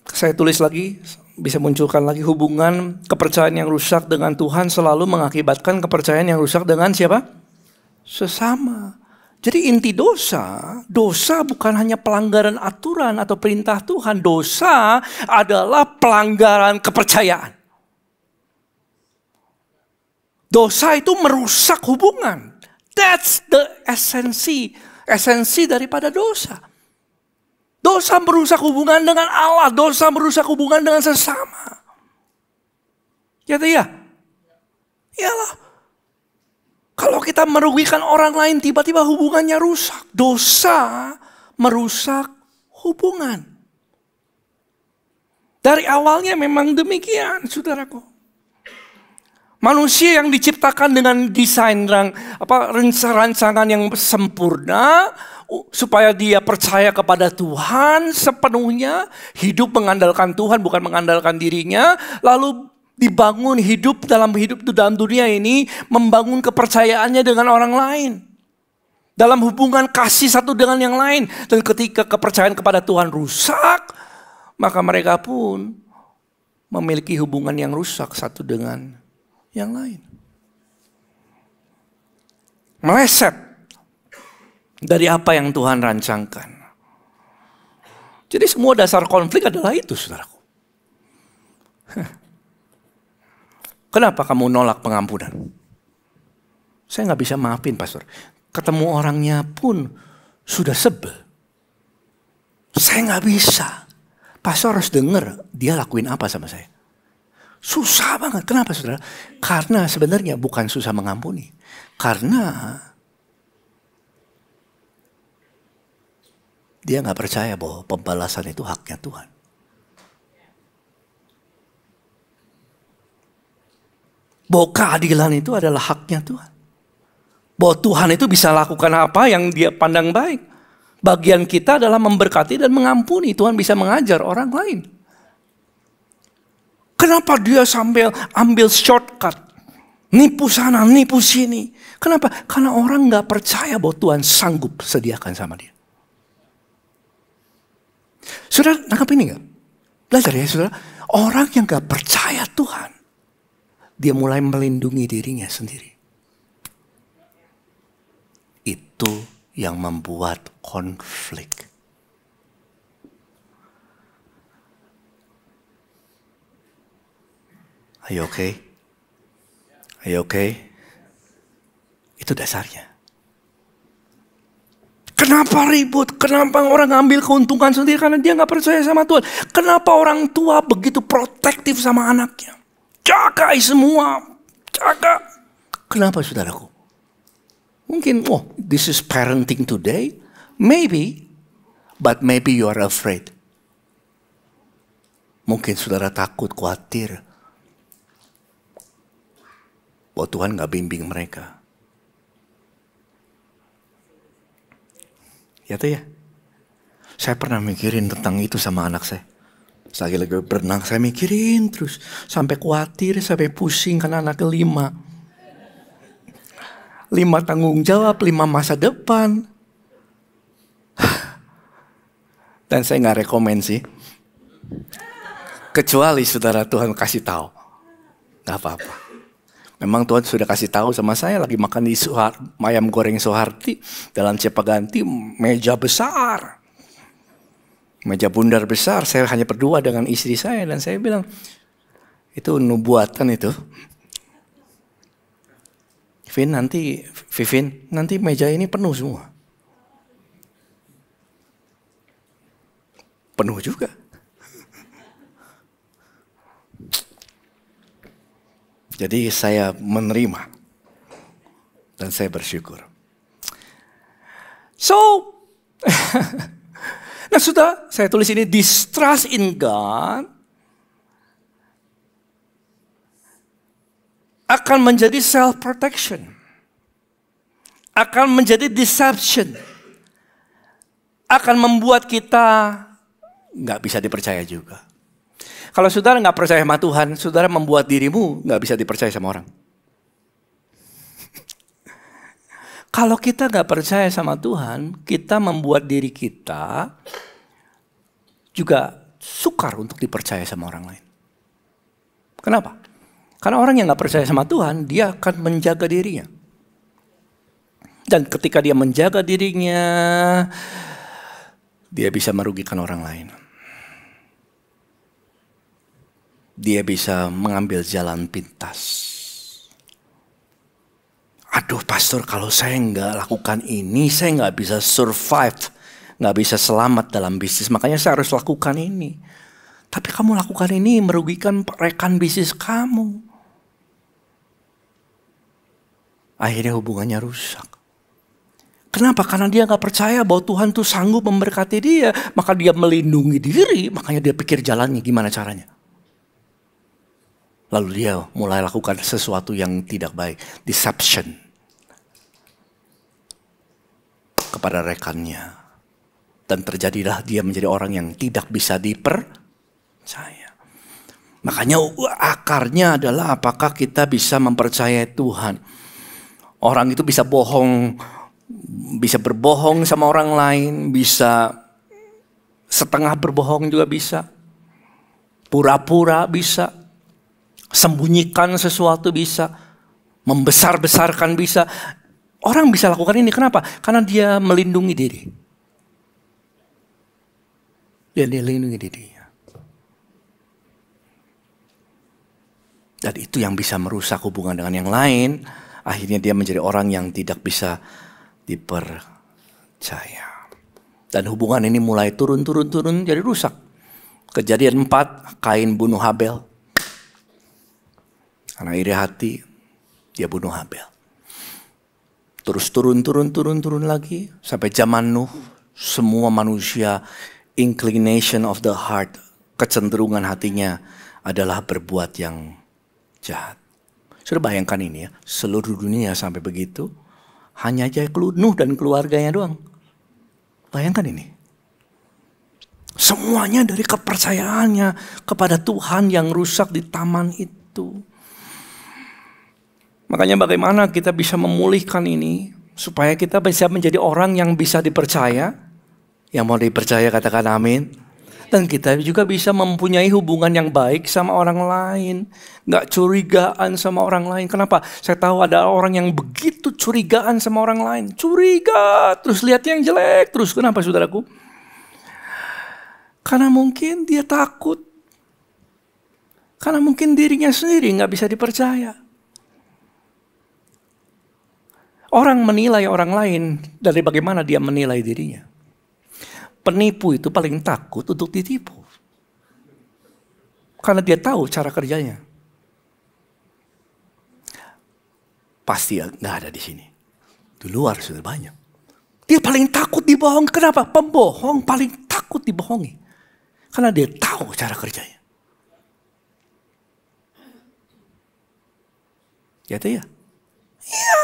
saya tulis lagi, bisa munculkan lagi, hubungan kepercayaan yang rusak dengan Tuhan selalu mengakibatkan kepercayaan yang rusak dengan siapa? Sesama. Jadi inti dosa bukan hanya pelanggaran aturan atau perintah Tuhan. Dosa adalah pelanggaran kepercayaan. Dosa itu merusak hubungan. That's the esensi daripada dosa. Dosa merusak hubungan dengan Allah. Dosa merusak hubungan dengan sesama. Ya tidak? Iyalah. Kalau kita merugikan orang lain, tiba-tiba hubungannya rusak. Dosa merusak hubungan. Dari awalnya memang demikian, saudaraku. Manusia yang diciptakan dengan desain rancangan yang sempurna, supaya dia percaya kepada Tuhan sepenuhnya, hidup mengandalkan Tuhan bukan mengandalkan dirinya, lalu dibangun hidup dalam dunia ini, membangun kepercayaannya dengan orang lain. Dalam hubungan kasih satu dengan yang lain. Dan ketika kepercayaan kepada Tuhan rusak, maka mereka pun memiliki hubungan yang rusak satu dengan yang lain. Meleset dari apa yang Tuhan rancangkan. Jadi semua dasar konflik adalah itu, saudaraku. Kenapa kamu nolak pengampunan? Saya nggak bisa maafin, pastor. Ketemu orangnya pun sudah sebel. Saya nggak bisa. Pastor harus dengar dia lakuin apa sama saya. Susah banget. Kenapa, saudara? Karena sebenarnya bukan susah mengampuni. Karena dia nggak percaya bahwa pembalasan itu haknya Tuhan. Bahwa keadilan itu adalah haknya Tuhan. Bahwa Tuhan itu bisa lakukan apa yang dia pandang baik. Bagian kita adalah memberkati dan mengampuni. Tuhan bisa mengajar orang lain. Kenapa dia sambil ambil shortcut? Nipu sana, nipu sini. Kenapa? Karena orang gak percaya bahwa Tuhan sanggup sediakan sama dia. Saudara, nangkap ini gak? Belajar ya saudara. Orang yang gak percaya Tuhan, dia mulai melindungi dirinya sendiri. Itu yang membuat konflik. Are you okay? Are you okay? Itu dasarnya. Kenapa ribut? Kenapa orang ngambil keuntungan sendiri? Karena dia gak percaya sama Tuhan. Kenapa orang tua begitu protektif sama anaknya? Jagai semua, jaga. Kenapa saudaraku? Mungkin, this is parenting today. Maybe, but maybe you are afraid. Mungkin saudara takut, khawatir bahwa Tuhan gak bimbing mereka. Ya tuh ya. Saya pernah mikirin tentang itu sama anak saya. Lagi berenang saya mikirin terus. Sampai khawatir, sampai pusing karena anaknya 5. 5 tanggung jawab, 5 masa depan. Dan saya gak rekomen sih. Kecuali saudara Tuhan kasih tahu. Gak apa-apa. Memang Tuhan sudah kasih tahu sama saya lagi makan di ayam goreng Soeharti dalam Cipaganti, meja besar. Meja bundar besar, saya hanya berdua dengan istri saya dan saya bilang, itu nubuatan itu. Vivin, nanti meja ini penuh semua. Penuh juga. Jadi saya menerima. Dan saya bersyukur. So, nah sudah saya tulis ini, distrust in God akan menjadi self-protection. Akan menjadi deception. Akan membuat kita gak bisa dipercaya juga. Kalau saudara gak percaya sama Tuhan, saudara membuat dirimu gak bisa dipercaya sama orang. Kalau kita gak percaya sama Tuhan, kita membuat diri kita juga sukar untuk dipercaya sama orang lain. Kenapa? Karena orang yang gak percaya sama Tuhan, dia akan menjaga dirinya. Dan ketika dia menjaga dirinya, dia bisa merugikan orang lain. Dia bisa mengambil jalan pintas. Aduh pastor, kalau saya nggak lakukan ini, saya nggak bisa survive. Nggak bisa selamat dalam bisnis, makanya saya harus lakukan ini. Tapi kamu lakukan ini merugikan rekan bisnis kamu. Akhirnya hubungannya rusak. Kenapa? Karena dia nggak percaya bahwa Tuhan tuh sanggup memberkati dia. Maka dia melindungi diri, makanya dia pikir jalannya gimana caranya. Lalu dia mulai lakukan sesuatu yang tidak baik. Deception. Kepada rekannya. Dan terjadilah dia menjadi orang yang tidak bisa dipercaya. Makanya akarnya adalah apakah kita bisa mempercayai Tuhan. Orang itu bisa bohong. Bisa berbohong sama orang lain. Bisa setengah berbohong juga bisa. Pura-pura bisa. Sembunyikan sesuatu bisa, membesar-besarkan bisa. Orang bisa lakukan ini, kenapa? Karena dia melindungi diri. Dia melindungi dirinya. Dan itu yang bisa merusak hubungan dengan yang lain. Akhirnya dia menjadi orang yang tidak bisa dipercaya. Dan hubungan ini mulai turun jadi rusak. Kejadian 4, Kain bunuh Habel. Karena iri hati, dia bunuh Habel. Terus turun lagi. Sampai zaman Nuh, semua manusia, inclination of the heart, kecenderungan hatinya adalah berbuat yang jahat. Sudah bayangkan ini ya, seluruh dunia sampai begitu, hanya aja Nuh dan keluarganya doang. Bayangkan ini. Semuanya dari kepercayaannya kepada Tuhan yang rusak di taman itu. Makanya bagaimana kita bisa memulihkan ini supaya kita bisa menjadi orang yang bisa dipercaya. Yang mau dipercaya katakan amin. Dan kita juga bisa mempunyai hubungan yang baik sama orang lain. Gak curigaan sama orang lain. Kenapa? Saya tahu ada orang yang begitu curigaan sama orang lain. Curiga, terus lihat yang jelek. Terus kenapa saudaraku? Karena mungkin dia takut. Karena mungkin dirinya sendiri gak bisa dipercaya. Orang menilai orang lain dari bagaimana dia menilai dirinya. Penipu itu paling takut untuk ditipu. Karena dia tahu cara kerjanya. Pasti nggak ada di sini. Di luar sudah banyak. Dia paling takut dibohong. Kenapa? Pembohong paling takut dibohongi. Karena dia tahu cara kerjanya. Gitu ya? Iya.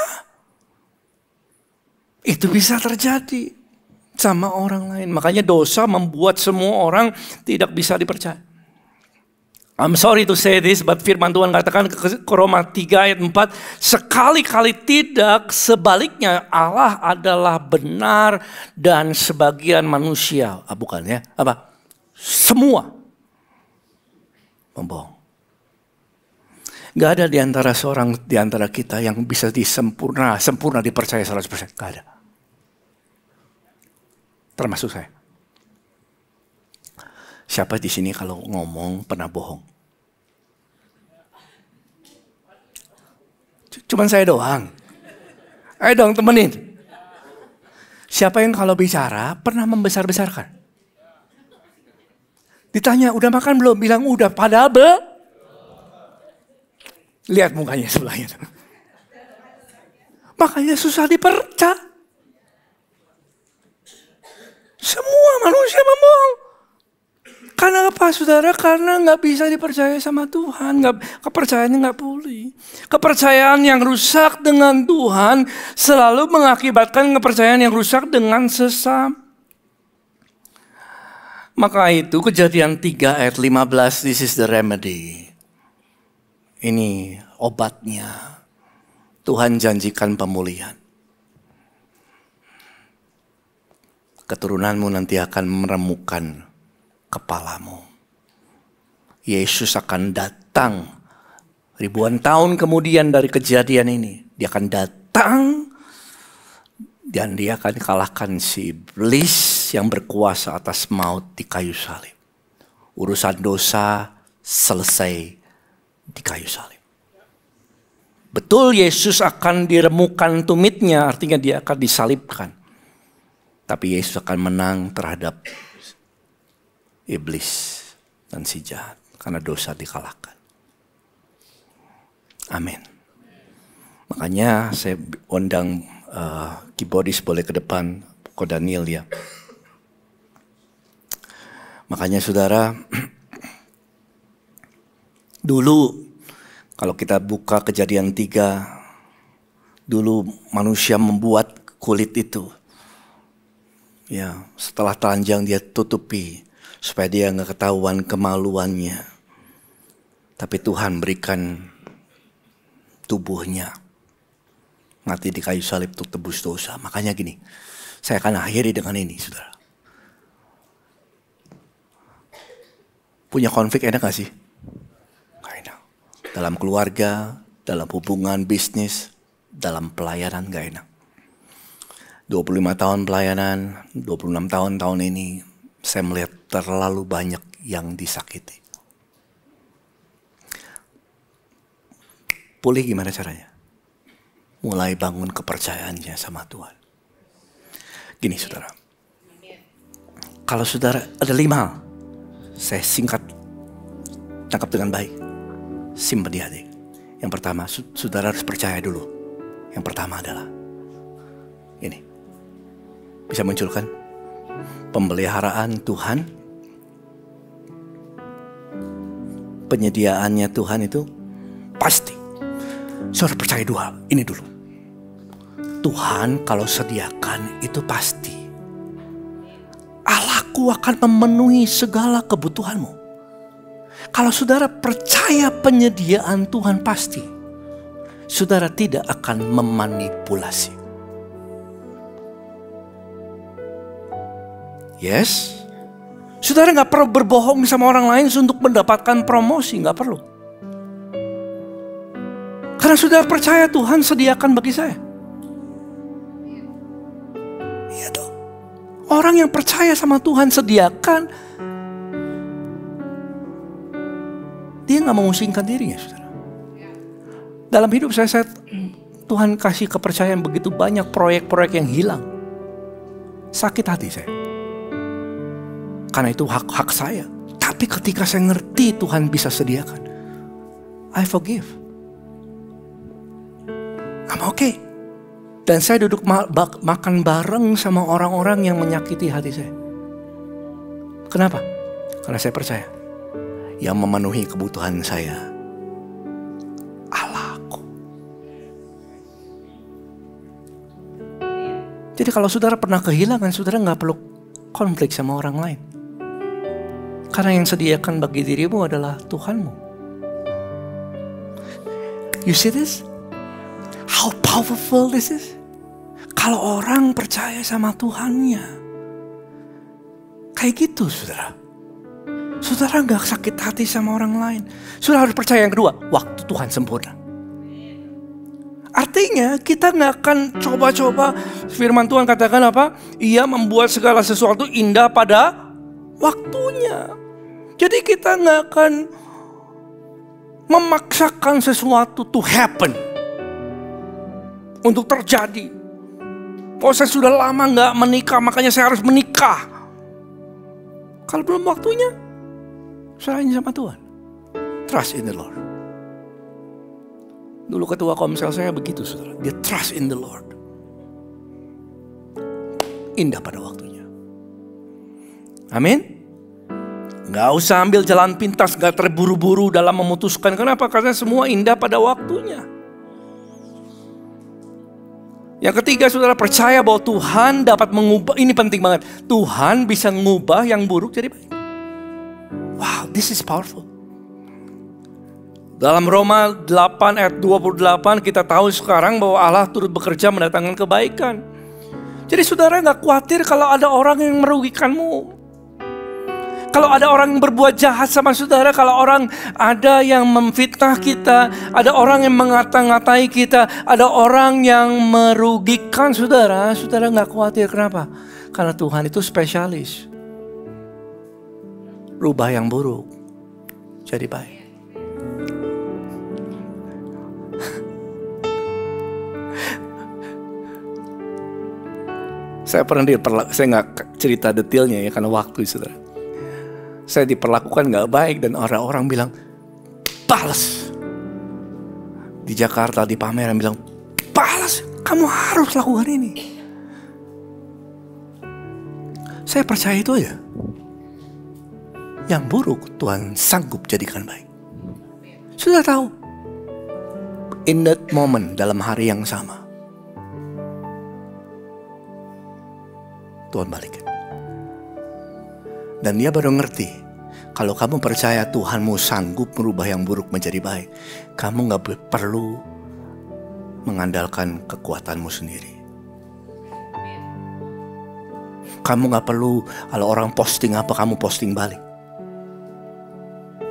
Itu bisa terjadi sama orang lain. Makanya dosa membuat semua orang tidak bisa dipercaya. I'm sorry to say this, but firman Tuhan katakan ke Roma 3 ayat 4, sekali-kali tidak, sebaliknya Allah adalah benar dan sebagian manusia. Bukan ya, apa? Semua membohong. Gak ada di antara kita yang bisa sempurna dipercaya 100%. Gak ada. Termasuk saya. Siapa di sini kalau ngomong pernah bohong? Cuman saya doang. Ayo dong temenin. Siapa yang kalau bicara pernah membesar-besarkan? Ditanya udah makan belum? Bilang udah, padahal lihat mukanya sebelahnya. Makanya susah dipercaya. Semua manusia membohong. Karena apa saudara? Karena gak bisa dipercaya sama Tuhan. Kepercayaannya gak pulih. Kepercayaan yang rusak dengan Tuhan selalu mengakibatkan kepercayaan yang rusak dengan sesama. Maka itu Kejadian 3 ayat 15, this is the remedy. Ini obatnya. Tuhan janjikan pemulihan. Keturunanmu nanti akan meremukkan kepalamu. Yesus akan datang ribuan tahun kemudian dari kejadian ini. Dia akan datang dan dia akan kalahkan si iblis yang berkuasa atas maut di kayu salib. Urusan dosa selesai di kayu salib. Betul Yesus akan diremukkan tumitnya, artinya dia akan disalibkan. Tapi Yesus akan menang terhadap iblis dan si jahat karena dosa dikalahkan. Amin. Makanya saya undang keyboardis boleh ke depan, Ko Daniel ya. Makanya saudara, dulu kalau kita buka Kejadian 3, dulu manusia membuat kulit itu. Ya, setelah telanjang dia tutupi supaya dia nggak ketahuan kemaluannya. Tapi Tuhan berikan tubuhnya mati di kayu salib untuk tebus dosa. Makanya gini, saya akan akhiri dengan ini, saudara. Punya konflik enak gak sih? Gak enak. Dalam keluarga, dalam hubungan bisnis, dalam pelayanan gak enak. 25 tahun pelayanan, 26 tahun ini, saya melihat terlalu banyak yang disakiti. Pulih gimana caranya? Mulai bangun kepercayaannya sama Tuhan. Gini saudara. Kalau saudara ada 5 hal. Saya singkat. Tangkap dengan baik. Simpan di hati. Yang pertama, saudara harus percaya dulu. Yang pertama adalah ini. Bisa munculkan pemeliharaan Tuhan. Penyediaannya Tuhan itu pasti. Saudara percaya 2 hal. Ini dulu. Tuhan kalau sediakan itu pasti. Allahku akan memenuhi segala kebutuhanmu. Kalau saudara percaya penyediaan Tuhan pasti, saudara tidak akan memanipulasi. Yes? Saudara gak perlu berbohong sama orang lain untuk mendapatkan promosi. Gak perlu. Karena saudara percaya Tuhan sediakan bagi saya. Iya dong. Orang yang percaya sama Tuhan sediakan, dia gak memusingkan dirinya, saudara. Dalam hidup saya Tuhan kasih kepercayaan begitu banyak proyek-proyek yang hilang. Sakit hati saya. Karena itu hak saya. Tapi ketika saya ngerti Tuhan bisa sediakan, I forgive. I'm okay. Dan saya duduk makan bareng sama orang-orang yang menyakiti hati saya. Kenapa? Karena saya percaya yang memenuhi kebutuhan saya Allahku. Jadi kalau saudara pernah kehilangan, saudara nggak perlu konflik sama orang lain. Karena yang sediakan bagi dirimu adalah Tuhanmu. You see this? How powerful this is? Kalau orang percaya sama Tuhannya, kayak gitu saudara. Saudara nggak sakit hati sama orang lain. Saudara harus percaya yang kedua, waktu Tuhan sempurna. Artinya kita nggak akan coba-coba. Firman Tuhan katakan apa? Ia membuat segala sesuatu indah pada waktunya. Jadi kita nggak akan memaksakan sesuatu to happen, untuk terjadi. Oh, saya sudah lama nggak menikah, makanya saya harus menikah. Kalau belum waktunya, serahin sama Tuhan. Trust in the Lord. Dulu ketua komsel saya begitu saudara. Dia trust in the Lord. Indah pada waktunya. Amin. Gak usah ambil jalan pintas, gak terburu-buru dalam memutuskan. Kenapa? Karena semua indah pada waktunya. Yang ketiga, saudara percaya bahwa Tuhan dapat mengubah. Ini penting banget. Tuhan bisa mengubah yang buruk jadi baik. Wow, this is powerful. Dalam Roma 8 ayat 28 kita tahu sekarang bahwa Allah turut bekerja mendatangkan kebaikan. Jadi saudara gak khawatir kalau ada orang yang merugikanmu. Kalau ada orang yang berbuat jahat sama saudara, kalau orang ada yang memfitnah kita, ada orang yang mengata-ngatai kita, ada orang yang merugikan saudara, saudara gak khawatir. Kenapa? Karena Tuhan itu spesialis. Rubah yang buruk jadi baik. Saya pernah saya gak cerita detailnya ya karena waktu saudara. Saya diperlakukan gak baik dan orang-orang bilang, balas. Di Jakarta di pameran bilang, balas, kamu harus lakukan ini. Saya percaya itu aja. Yang buruk Tuhan sanggup jadikan baik. Sudah tahu. In that moment, dalam hari yang sama, Tuhan balikin. Dan dia baru ngerti, kalau kamu percaya Tuhanmu sanggup merubah yang buruk menjadi baik, kamu gak perlu mengandalkan kekuatanmu sendiri. Kamu gak perlu, kalau orang posting apa, kamu posting balik.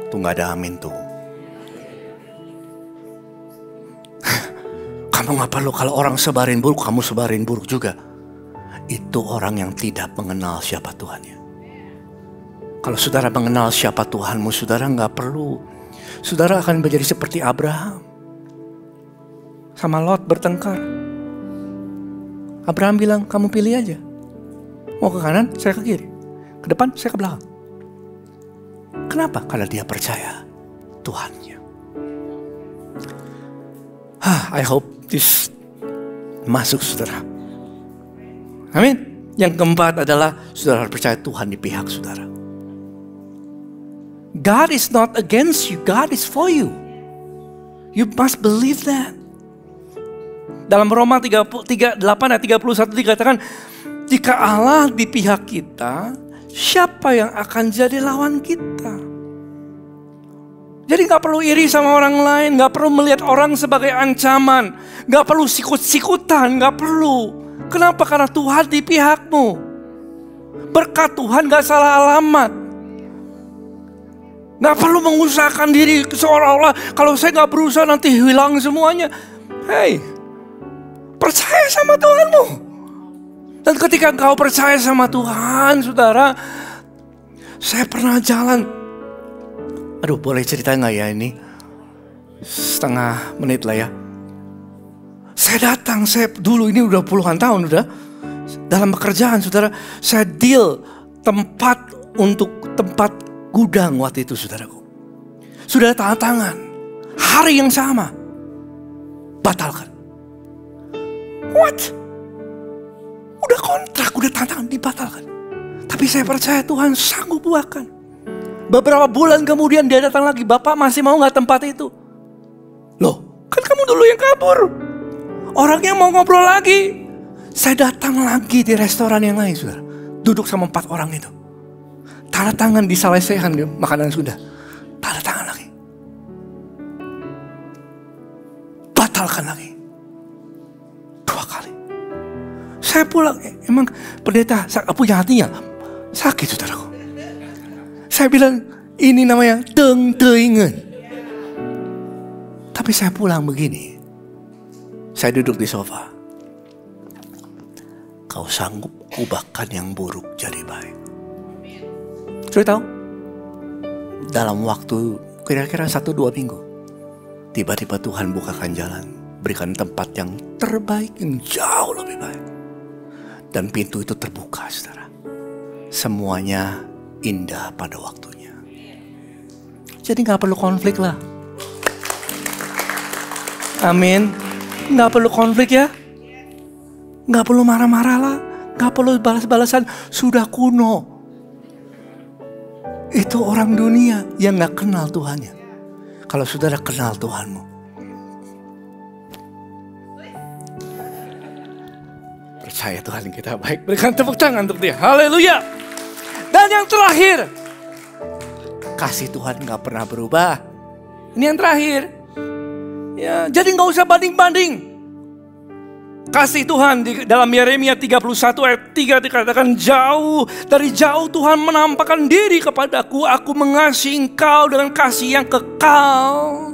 Tuh gak ada amin tuh. Kamu gak perlu, kalau orang sebarin buruk, kamu sebarin buruk juga. Itu orang yang tidak mengenal siapa Tuhannya. Kalau saudara mengenal siapa Tuhanmu, saudara gak perlu. Saudara akan menjadi seperti Abraham. Sama Lot bertengkar. Abraham bilang, kamu pilih aja. Mau ke kanan, saya ke kiri. Ke depan, saya ke belakang. Kenapa? Karena dia percaya Tuhannya. I hope this masuk saudara. Amin. Yang keempat adalah saudara percaya Tuhan di pihak saudara. God is not against you, God is for you. You must believe that. Dalam Roma 8 ayat 31 dikatakan, jika Allah di pihak kita, siapa yang akan jadi lawan kita? Jadi gak perlu iri sama orang lain, gak perlu melihat orang sebagai ancaman, gak perlu sikut-sikutan, gak perlu. Kenapa? Karena Tuhan di pihakmu. Berkat Tuhan gak salah alamat. Gak perlu mengusahakan diri seolah-olah kalau saya gak berusaha nanti hilang semuanya. Hey, percaya sama Tuhanmu. Dan ketika engkau percaya sama Tuhan, saudara, saya pernah jalan. Aduh, boleh cerita gak ya ini? Setengah menit lah ya. Saya datang, dulu ini udah puluhan tahun udah. Dalam pekerjaan saudara, saya deal tempat gudang waktu itu saudaraku. Sudah tanda tangan. Hari yang sama. Batalkan. What? Udah kontrak, udah tanda tangan, dibatalkan. Tapi saya percaya Tuhan sanggup buahkan. Beberapa bulan kemudian dia datang lagi. Bapak masih mau gak tempat itu? Loh, kan kamu dulu yang kabur. Orangnya mau ngobrol lagi. Saya datang lagi di restoran yang lain, saudara. Duduk sama 4 orang itu. Tanda tangan diselesaikan makanan sudah. Tanda tangan lagi. Batalkan lagi. 2 kali. Saya pulang, emang pendeta punya hatinya sakit, saudaraku. Saya bilang, ini namanya teng-teingan. Tapi saya pulang begini. Saya duduk di sofa. Kau sanggup ubahkan yang buruk jadi baik. Sudah tahu? Dalam waktu kira-kira 1-2 minggu. Tiba-tiba Tuhan bukakan jalan. Berikan tempat yang terbaik, yang jauh lebih baik. Dan pintu itu terbuka, saudara. Semuanya indah pada waktunya. Jadi gak perlu konflik lah. Amin. Gak perlu konflik ya. Gak perlu marah-marah lah. Gak perlu balas-balasan. Sudah kuno. Itu orang dunia yang gak kenal Tuhannya. Kalau saudara kenal Tuhanmu, percaya Tuhan kita baik. Berikan tepuk tangan untuk dia. Haleluya. Dan yang terakhir, kasih Tuhan gak pernah berubah. Ini yang terakhir. Ya, jadi gak usah banding-banding. Kasih Tuhan di dalam Yeremia 31 ayat 3 dikatakan, dari jauh Tuhan menampakkan diri kepadaku. Aku mengasihi engkau dengan kasih yang kekal.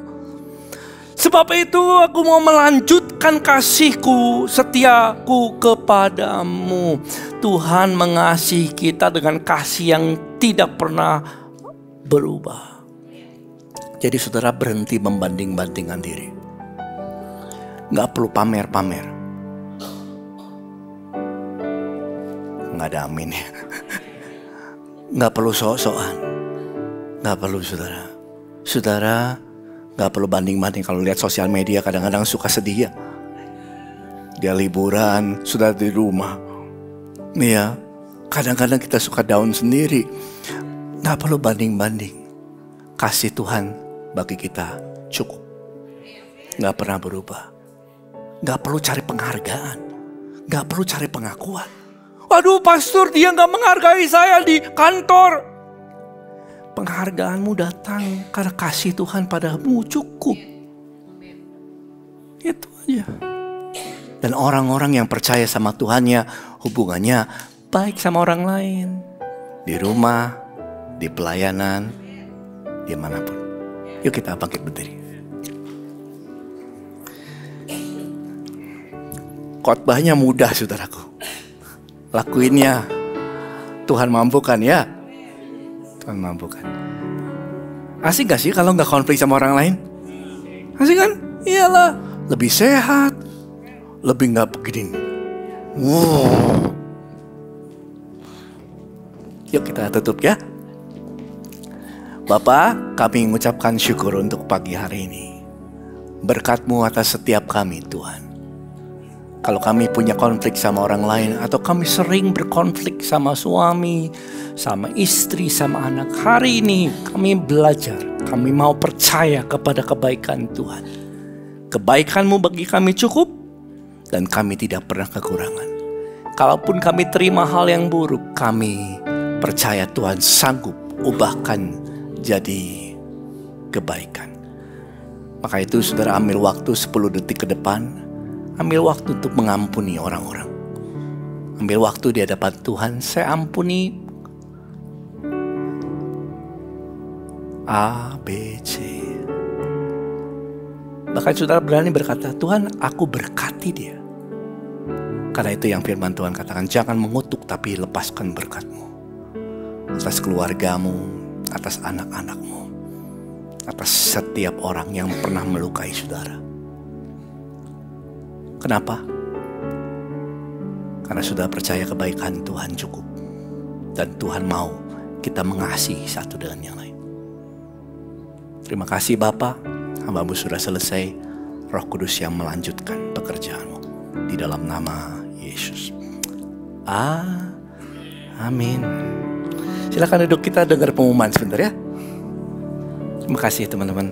Sebab itu aku mau melanjutkan kasihku setiaku kepadamu. Tuhan mengasihi kita dengan kasih yang tidak pernah berubah. Jadi saudara berhenti membanding-bandingkan diri. Gak perlu pamer-pamer. Gak ada amin ya. Gak perlu sok-sokan. Gak perlu saudara. Saudara gak perlu banding-banding. Kalau lihat sosial media kadang-kadang suka sedih ya. Dia liburan, sudah di rumah. Iya, kadang-kadang kita suka down sendiri. Gak perlu banding-banding. Kasih Tuhan bagi kita cukup. Gak pernah berubah. Gak perlu cari penghargaan. Gak perlu cari pengakuan. Waduh pastor, dia gak menghargai saya di kantor. Penghargaanmu datang karena kasih Tuhan padamu cukup. Itu aja. Dan orang-orang yang percaya sama Tuhannya, hubungannya baik sama orang lain. Di rumah, di pelayanan, dimanapun. Yuk kita bangkit berdiri. Khotbahnya mudah saudaraku. Lakuinnya. Tuhan mampukan ya. Tuhan mampukan. Asik gak sih kalau gak konflik sama orang lain? Asik kan? Iyalah. Lebih sehat. Lebih gak begini. Wow. Yuk kita tutup ya. Bapa, kami mengucapkan syukur untuk pagi hari ini. Berkat-Mu atas setiap kami Tuhan. Kalau kami punya konflik sama orang lain, atau kami sering berkonflik sama suami, sama istri, sama anak, hari ini kami belajar, kami mau percaya kepada kebaikan Tuhan. Kebaikan-Mu bagi kami cukup, dan kami tidak pernah kekurangan. Kalaupun kami terima hal yang buruk, kami percaya Tuhan sanggup ubahkan jadi kebaikan. Maka itu saudara ambil waktu 10 detik ke depan. Ambil waktu untuk mengampuni orang-orang. Ambil waktu di hadapan Tuhan. Saya ampuni A, B, C. Bahkan saudara berani berkata, Tuhan aku berkati dia. Karena itu yang firman Tuhan katakan, jangan mengutuk tapi lepaskan berkat-Mu. Atas keluargamu, atas anak-anakmu, atas setiap orang yang pernah melukai saudara. Kenapa? Karena sudah percaya kebaikan Tuhan cukup. Dan Tuhan mau kita mengasihi satu dengan yang lain. Terima kasih Bapa, hamba-Mu sudah selesai. Roh Kudus yang melanjutkan pekerjaan-Mu. Di dalam nama Yesus. Amin. Silakan duduk, kita dengar pengumuman sebentar ya. Terima kasih teman-teman.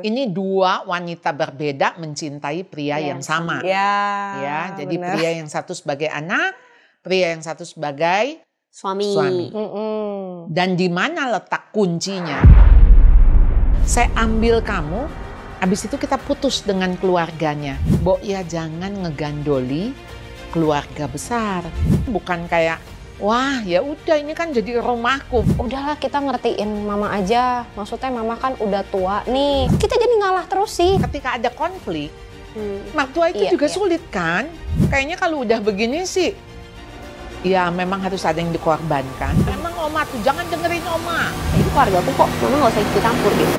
Ini dua wanita berbeda mencintai pria yang sama. Ya, jadi bener. pria yang satu sebagai anak, pria yang satu sebagai Suami. Dan di mana letak kuncinya? Saya ambil kamu, habis itu kita putus dengan keluarganya. Mbok ya jangan ngegandoli keluarga besar. Bukan kayak, wah ya udah ini kan jadi rumahku. Udahlah kita ngertiin mama aja. Maksudnya mama kan udah tua nih. Kita jadi ngalah terus sih. Ketika ada konflik, mertua itu juga sulit kan? Kayaknya kalau udah begini sih, ya memang harus ada yang dikorbankan. Memang oma tuh jangan dengerin oma. Itu keluarga aku kok, mama gak usah ikut campur gitu.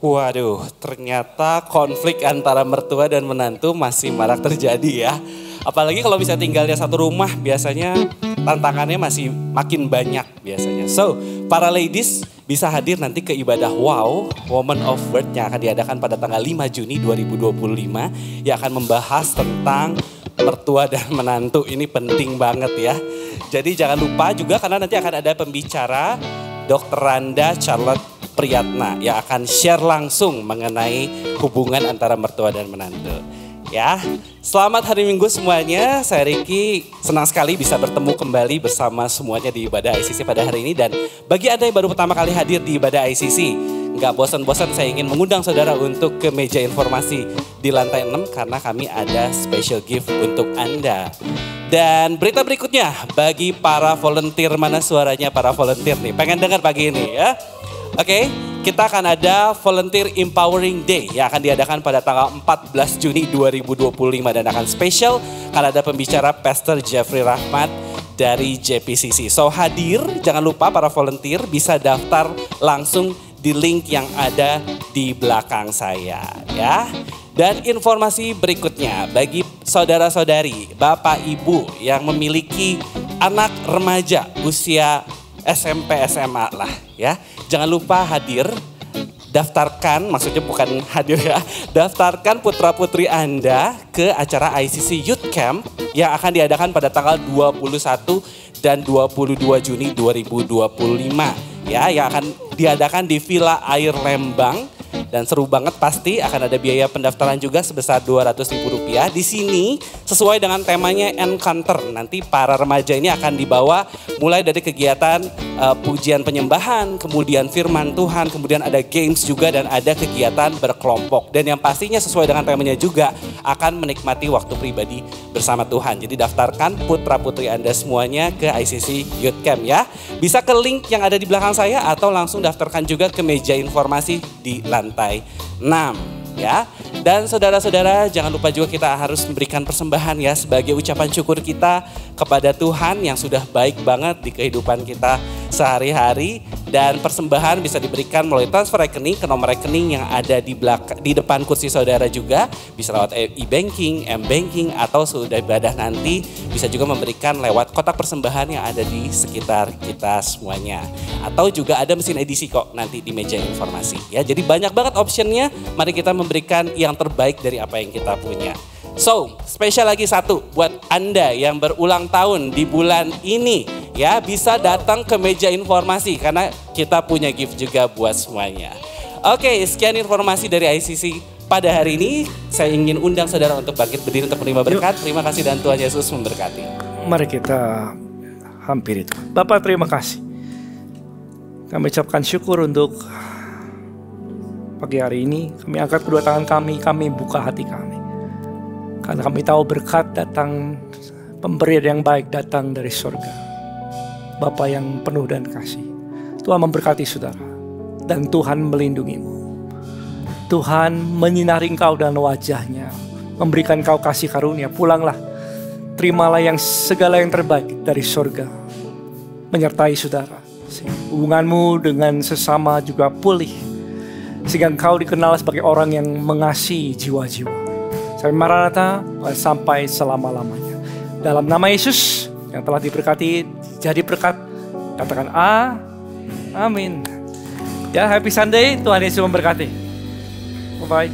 Waduh, ternyata konflik antara mertua dan menantu masih marak terjadi ya. Apalagi kalau bisa tinggalnya satu rumah, biasanya tantangannya masih makin banyak biasanya. So, para ladies bisa hadir nanti ke ibadah Wow, Woman of Word yang akan diadakan pada tanggal 5 Juni 2025 yang akan membahas tentang mertua dan menantu. Ini penting banget ya. Jadi jangan lupa juga karena nanti akan ada pembicara Dr. Randa Charlotte Priyatna yang akan share langsung mengenai hubungan antara mertua dan menantu. Ya, selamat hari Minggu semuanya. Saya Ricky, senang sekali bisa bertemu kembali bersama semuanya di ibadah ICC pada hari ini. Dan bagi Anda yang baru pertama kali hadir di ibadah ICC, nggak bosan-bosan saya ingin mengundang saudara untuk ke meja informasi di lantai 6 karena kami ada special gift untuk Anda. Dan berita berikutnya bagi para volunteer, mana suaranya para volunteer nih? Pengen dengar pagi ini ya? Oke, kita akan ada Volunteer Empowering Day yang akan diadakan pada tanggal 14 Juni 2025 dan akan spesial karena ada pembicara Pastor Jeffrey Rahmat dari JPCC. So hadir, jangan lupa para volunteer bisa daftar langsung di link yang ada di belakang saya ya. Dan informasi berikutnya bagi saudara-saudari, bapak ibu yang memiliki anak remaja usia SMP SMA lah ya. Jangan lupa hadir, daftarkan, maksudnya bukan hadir ya, daftarkan putra-putri Anda ke acara ICC Youth Camp yang akan diadakan pada tanggal 21 dan 22 Juni 2025 ya, yang akan diadakan di Villa Air Lembang. Dan seru banget pasti, akan ada biaya pendaftaran juga sebesar Rp200.000. Di sini sesuai dengan temanya Encounter. Nanti para remaja ini akan dibawa mulai dari kegiatan pujian penyembahan, kemudian firman Tuhan, kemudian ada games juga dan ada kegiatan berkelompok. Dan yang pastinya sesuai dengan temanya juga akan menikmati waktu pribadi bersama Tuhan. Jadi daftarkan putra-putri Anda semuanya ke ICC Youth Camp ya. Bisa ke link yang ada di belakang saya atau langsung daftarkan juga ke meja informasi di lantai 6 ya. Dan saudara-saudara jangan lupa juga kita harus memberikan persembahan ya sebagai ucapan syukur kita kepada Tuhan yang sudah baik banget di kehidupan kita sehari-hari. Dan persembahan bisa diberikan melalui transfer rekening ke nomor rekening yang ada di depan kursi saudara juga. Bisa lewat e-banking, m-banking atau sudah ibadah nanti bisa juga memberikan lewat kotak persembahan yang ada di sekitar kita semuanya. Atau juga ada mesin edisi kok nanti di meja informasi ya. Jadi banyak banget optionnya, mari kita memberikan yang terbaik dari apa yang kita punya. So, spesial lagi satu buat Anda yang berulang tahun di bulan ini ya, bisa datang ke meja informasi karena kita punya gift juga buat semuanya. Oke, sekian informasi dari ICC pada hari ini. Saya ingin undang saudara untuk bangkit berdiri untuk menerima berkat. Terima kasih dan Tuhan Yesus memberkati. Mari kita hampiri itu. Bapak terima kasih. Kami ucapkan syukur untuk pagi hari ini. Kami angkat kedua tangan kami buka hati kami. Karena kami tahu berkat datang, pemberian yang baik datang dari surga. Bapa yang penuh dan kasih. Tuhan memberkati saudara. Dan Tuhan melindungimu. Tuhan menyinari engkau dan wajahnya. Memberikan kau kasih karunia. Pulanglah. Terimalah yang segala yang terbaik dari surga. Menyertai saudara. Hubunganmu dengan sesama juga pulih. Sehingga engkau dikenal sebagai orang yang mengasihi jiwa-jiwa. Sampai Maranatha, sampai selama-lamanya. Dalam nama Yesus yang telah diberkati, jadi berkat. Katakan amin. Ya, happy Sunday, Tuhan Yesus memberkati. Bye-bye.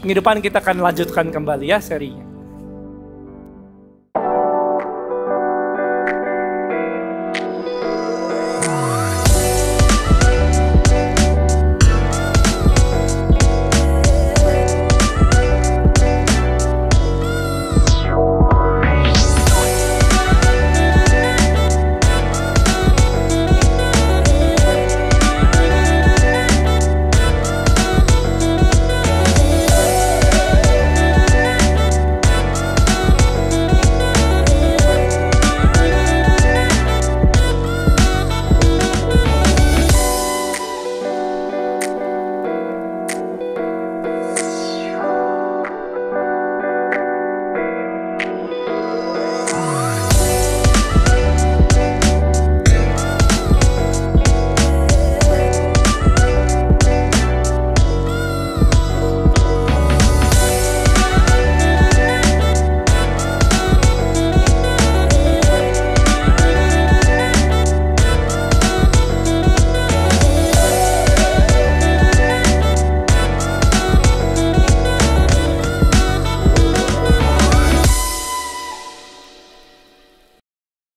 Minggu depan kita akan lanjutkan kembali ya serinya.